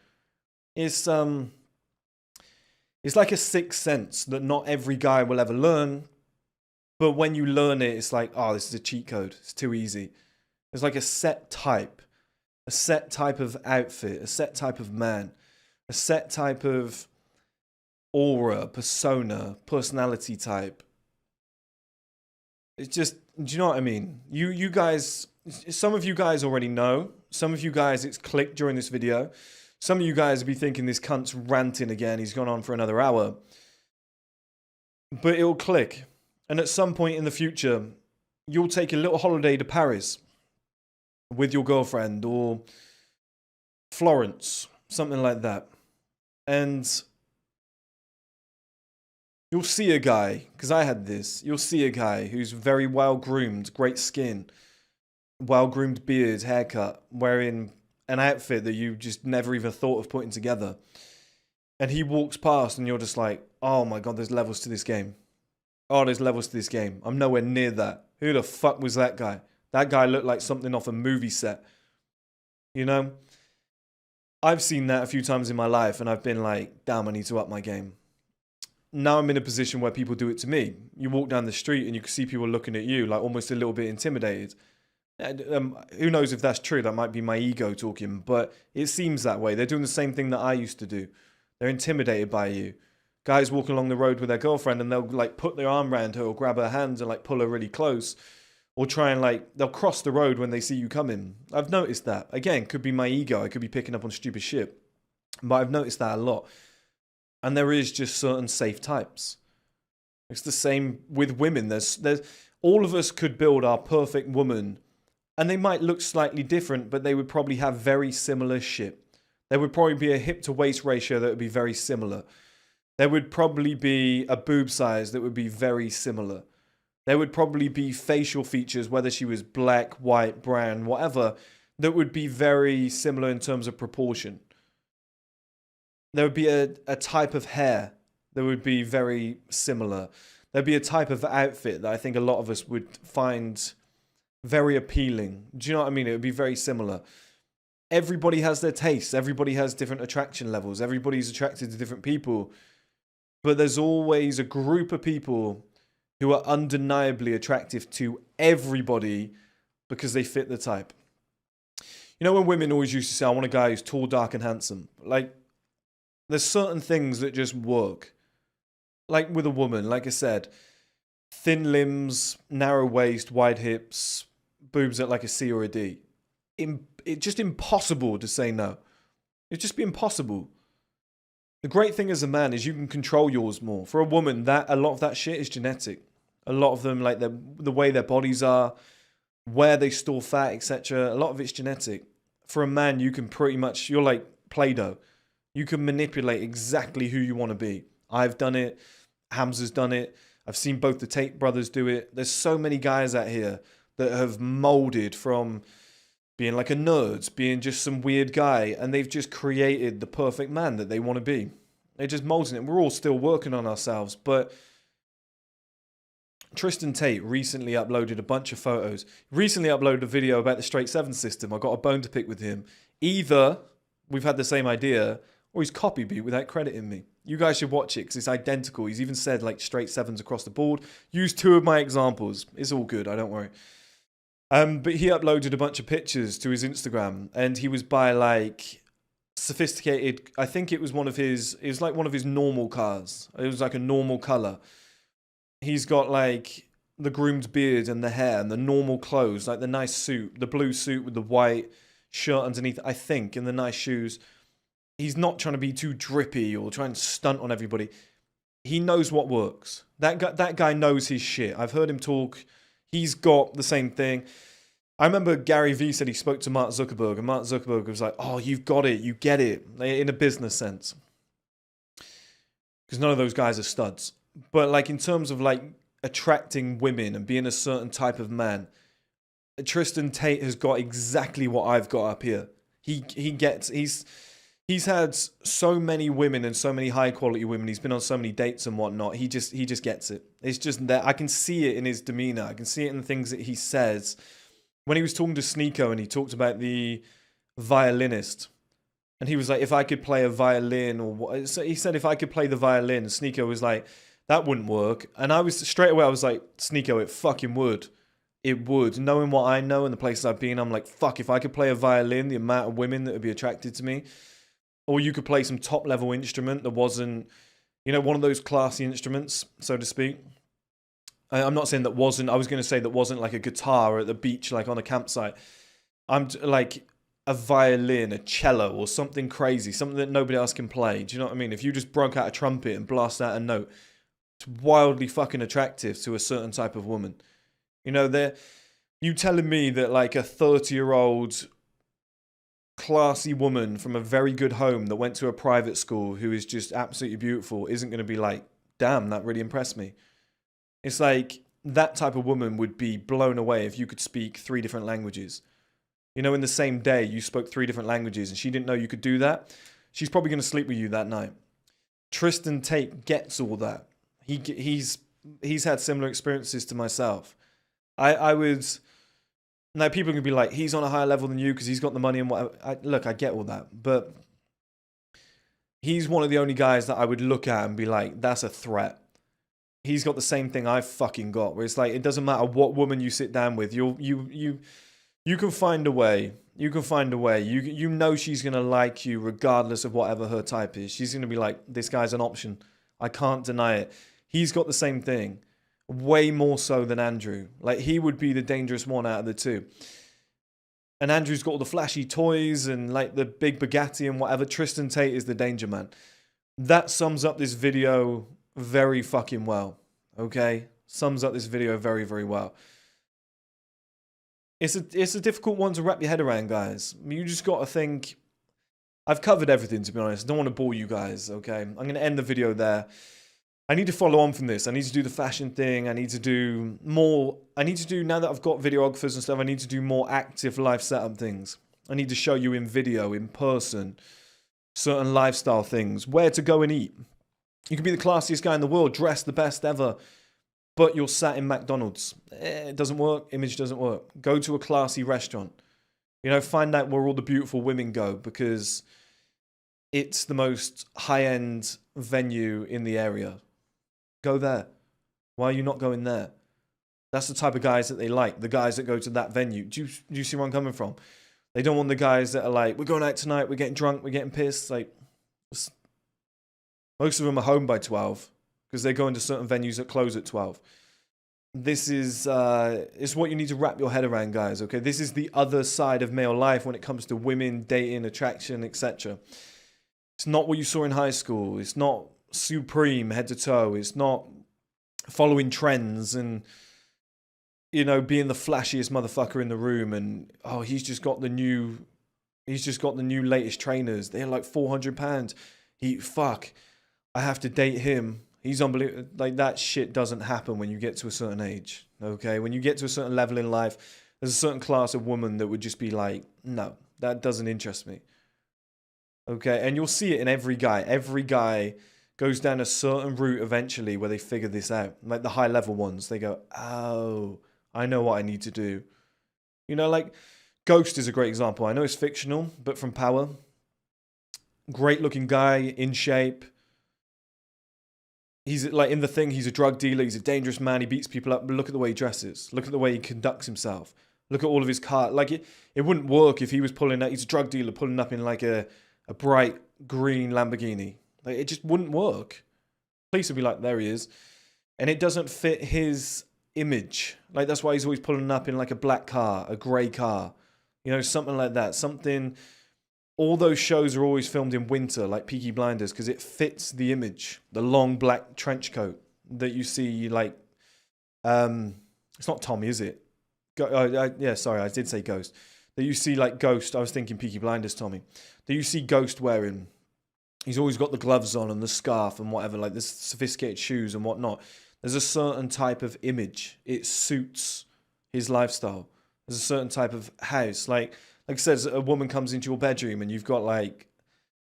It's like a sixth sense that not every guy will ever learn. But when you learn it, it's like, oh, this is a cheat code. It's too easy. There's like a set type of outfit, a set type of man, a set type of aura, persona, personality type. It's just, do you know what I mean? You guys, some of you guys already know. Some of you guys, it's clicked during this video. Some of you guys will be thinking this cunt's ranting again. He's gone on for another hour. But it'll click. And at some point in the future, you'll take a little holiday to Paris with your girlfriend or Florence, something like that. And you'll see a guy, because I had this, you'll see a guy who's very well-groomed, great skin, well-groomed beard, haircut, wearing an outfit that you just never even thought of putting together. And he walks past and you're just like, oh my God, there's levels to this game. Oh, there's levels to this game. I'm nowhere near that. Who the fuck was that guy? That guy looked like something off a movie set. You know? I've seen that a few times in my life and I've been like, damn, I need to up my game. Now I'm in a position where people do it to me. You walk down the street and you can see people looking at you like almost a little bit intimidated. Who knows if that's true? That might be my ego talking, but it seems that way. They're doing the same thing that I used to do. They're intimidated by you. Guys walk along the road with their girlfriend and they'll like put their arm around her or grab her hands and like pull her really close. Or try and like, they'll cross the road when they see you coming. I've noticed that. Again, could be my ego. I could be picking up on stupid shit. But I've noticed that a lot. And there is just certain safe types. It's the same with women. There's all of us could build our perfect woman. And they might look slightly different, but they would probably have very similar shit. There would probably be a hip to waist ratio that would be very similar. There would probably be a boob size that would be very similar. There would probably be facial features, whether she was black, white, brown, whatever, that would be very similar in terms of proportion. There would be a type of hair that would be very similar. There'd be a type of outfit that I think a lot of us would find very appealing. Do you know what I mean? It would be very similar. Everybody has their tastes. Everybody has different attraction levels. Everybody's attracted to different people. But there's always a group of people who are undeniably attractive to everybody because they fit the type. You know when women always used to say, I want a guy who's tall, dark, and handsome. Like, there's certain things that just work. Like with a woman, like I said, thin limbs, narrow waist, wide hips, boobs at like a C or a D. It's just impossible to say no. It'd just be impossible. The great thing as a man is you can control yours more. For a woman, a lot of that shit is genetic. A lot of them, like the way their bodies are, where they store fat, etc. A lot of it's genetic. For a man, you can pretty much, you're like Play-Doh. You can manipulate exactly who you want to be. I've done it. Hamza's done it. I've seen both the Tate brothers do it. There's so many guys out here that have molded from being like a nerd, being just some weird guy, and they've just created the perfect man that they want to be. They're just molding it. We're all still working on ourselves, but Tristan Tate recently uploaded a bunch of photos. Recently uploaded a video about the straight 7 system. I got a bone to pick with him. Either we've had the same idea, or he's copied me without crediting me. You guys should watch it because it's identical. He's even said like straight 7s across the board. Use 2 of my examples. It's all good. I don't worry. But he uploaded a bunch of pictures to his Instagram, and he was by like sophisticated. I think it was one of his. It was like one of his normal cars. It was like a normal color. He's got like the groomed beard and the hair and the normal clothes, like the nice suit, the blue suit with the white shirt underneath, I think, and the nice shoes. He's not trying to be too drippy or trying to stunt on everybody. He knows what works. That guy knows his shit. I've heard him talk. He's got the same thing. I remember Gary Vee said he spoke to Mark Zuckerberg, and Mark Zuckerberg was like, oh, you've got it. You get it. In a business sense. Because none of those guys are studs. But like in terms of like attracting women and being a certain type of man, Tristan Tate has got exactly what I've got up here. He's had so many women and so many high quality women. He's been on so many dates and whatnot. He just gets it. It's just that I can see it in his demeanor. I can see it in the things that he says. When he was talking to Sneeko and he talked about the violinist, and he was like, if I could play a violin or what? So he said, if I could play the violin, Sneeko was like, That wouldn't work. And I was straight away, I was like, Sneeko, it fucking would. It would. Knowing what I know and the places I've been, I'm like, fuck, if I could play a violin, the amount of women that would be attracted to me. Or you could play some top level instrument that wasn't, you know, one of those classy instruments, so to speak. I'm not saying that wasn't, I was going to say that wasn't like a guitar at the beach, like on a campsite. Like a violin, a cello, or something crazy, something that nobody else can play. Do you know what I mean? If you just broke out a trumpet and blast out a note, it's wildly fucking attractive to a certain type of woman. You know, you telling me that like a 30-year-old classy woman from a very good home that went to a private school who is just absolutely beautiful isn't going to be like, damn, that really impressed me. It's like that type of woman would be blown away if you could speak 3 different languages. You know, in the same day, you spoke 3 different languages and she didn't know you could do that. She's probably going to sleep with you that night. Tristan Tate gets all that. He's had similar experiences to myself. I would... Now, people can be like, he's on a higher level than you because he's got the money and whatever. Look, I get all that. But he's one of the only guys that I would look at and be like, that's a threat. He's got the same thing I've fucking got. Where it's like, it doesn't matter what woman you sit down with. You can find a way. You can find a way. You know she's going to like you regardless of whatever her type is. She's going to be like, this guy's an option. I can't deny it. He's got the same thing. Way more so than Andrew. Like, he would be the dangerous one out of the 2. And Andrew's got all the flashy toys and like the big Bugatti and whatever. Tristan Tate is the danger man. That sums up this video very fucking well. Okay? Sums up this video very, very well. It's a difficult one to wrap your head around, guys. You just got to think... I've covered everything, to be honest. I don't want to bore you guys, okay? I'm going to end the video there. I need to follow on from this. I need to do the fashion thing. I need to do more. I need to do, now that I've got videographers and stuff, I need to do more active life setup things. I need to show you in video, in person, certain lifestyle things, where to go and eat. You can be the classiest guy in the world, dressed the best ever, but you're sat in McDonald's. It doesn't work. Image doesn't work. Go to a classy restaurant. You know, find out where all the beautiful women go because it's the most high-end venue in the area. Go there. Why are you not going there? That's the type of guys that they like. The guys that go to that venue. Do you see where I'm coming from? They don't want the guys that are like, we're going out tonight, we're getting drunk, we're getting pissed. Like, most of them are home by 12 because they're going to certain venues that close at 12. This is it's what you need to wrap your head around, guys. Okay, this is the other side of male life when it comes to women, dating, attraction, etc. It's not what you saw in high school. It's not supreme head to toe. It's not following trends and, you know, being the flashiest motherfucker in the room and, oh, he's just got the new latest trainers. They're like £400. I have to date him. He's unbelievable. Like, that shit doesn't happen when you get to a certain age. Okay, when you get to a certain level in life, there's a certain class of woman that would just be like, no, that doesn't interest me. Okay, and you'll see it in every guy. Every guy goes down a certain route eventually where they figure this out. Like the high level ones, they go, oh, I know what I need to do. You know, like Ghost is a great example. I know it's fictional, but from Power. Great looking guy, in shape. He's like in The Thing, he's a drug dealer, he's a dangerous man, he beats people up. But look at the way he dresses. Look at the way he conducts himself. Look at all of his car. Like it wouldn't work if he was pulling up, he's a drug dealer pulling up in like a bright green Lamborghini. Like, it just wouldn't work. Police would be like, there he is. And it doesn't fit his image. Like, that's why he's always pulling up in like a black car, a grey car. You know, something like that. Something... All those shows are always filmed in winter, like Peaky Blinders, because it fits the image. The long black trench coat that you see, like... it's not Tommy, is it? Yeah, sorry, I did say Ghost. That you see, like, Ghost. I was thinking Peaky Blinders, Tommy. That you see Ghost wearing. He's always got the gloves on and the scarf and whatever, like the sophisticated shoes and whatnot. There's a certain type of image. It suits his lifestyle. There's a certain type of house. Like I said, a woman comes into your bedroom and you've got like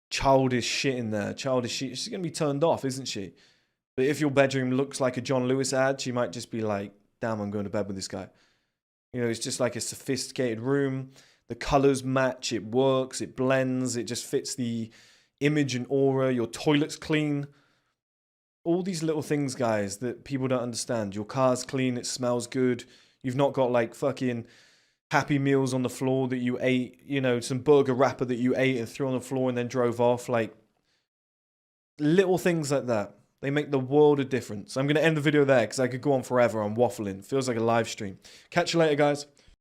childish shit in there. Childish shit. She's going to be turned off, isn't she? But if your bedroom looks like a John Lewis ad, she might just be like, damn, I'm going to bed with this guy. You know, it's just like a sophisticated room. The colors match. It works. It blends. It just fits the image and aura. Your toilet's clean. all these little things, guys, that people don't understand. Your car's clean, it smells good. You've not got like fucking Happy Meals on the floor that you ate, you know, some burger wrapper that you ate and threw on the floor and then drove off. Like, little things like that. They make the world of difference. I'm going to end the video there because I could go on forever. I'm waffling. Feels like a live stream. Catch you later, guys.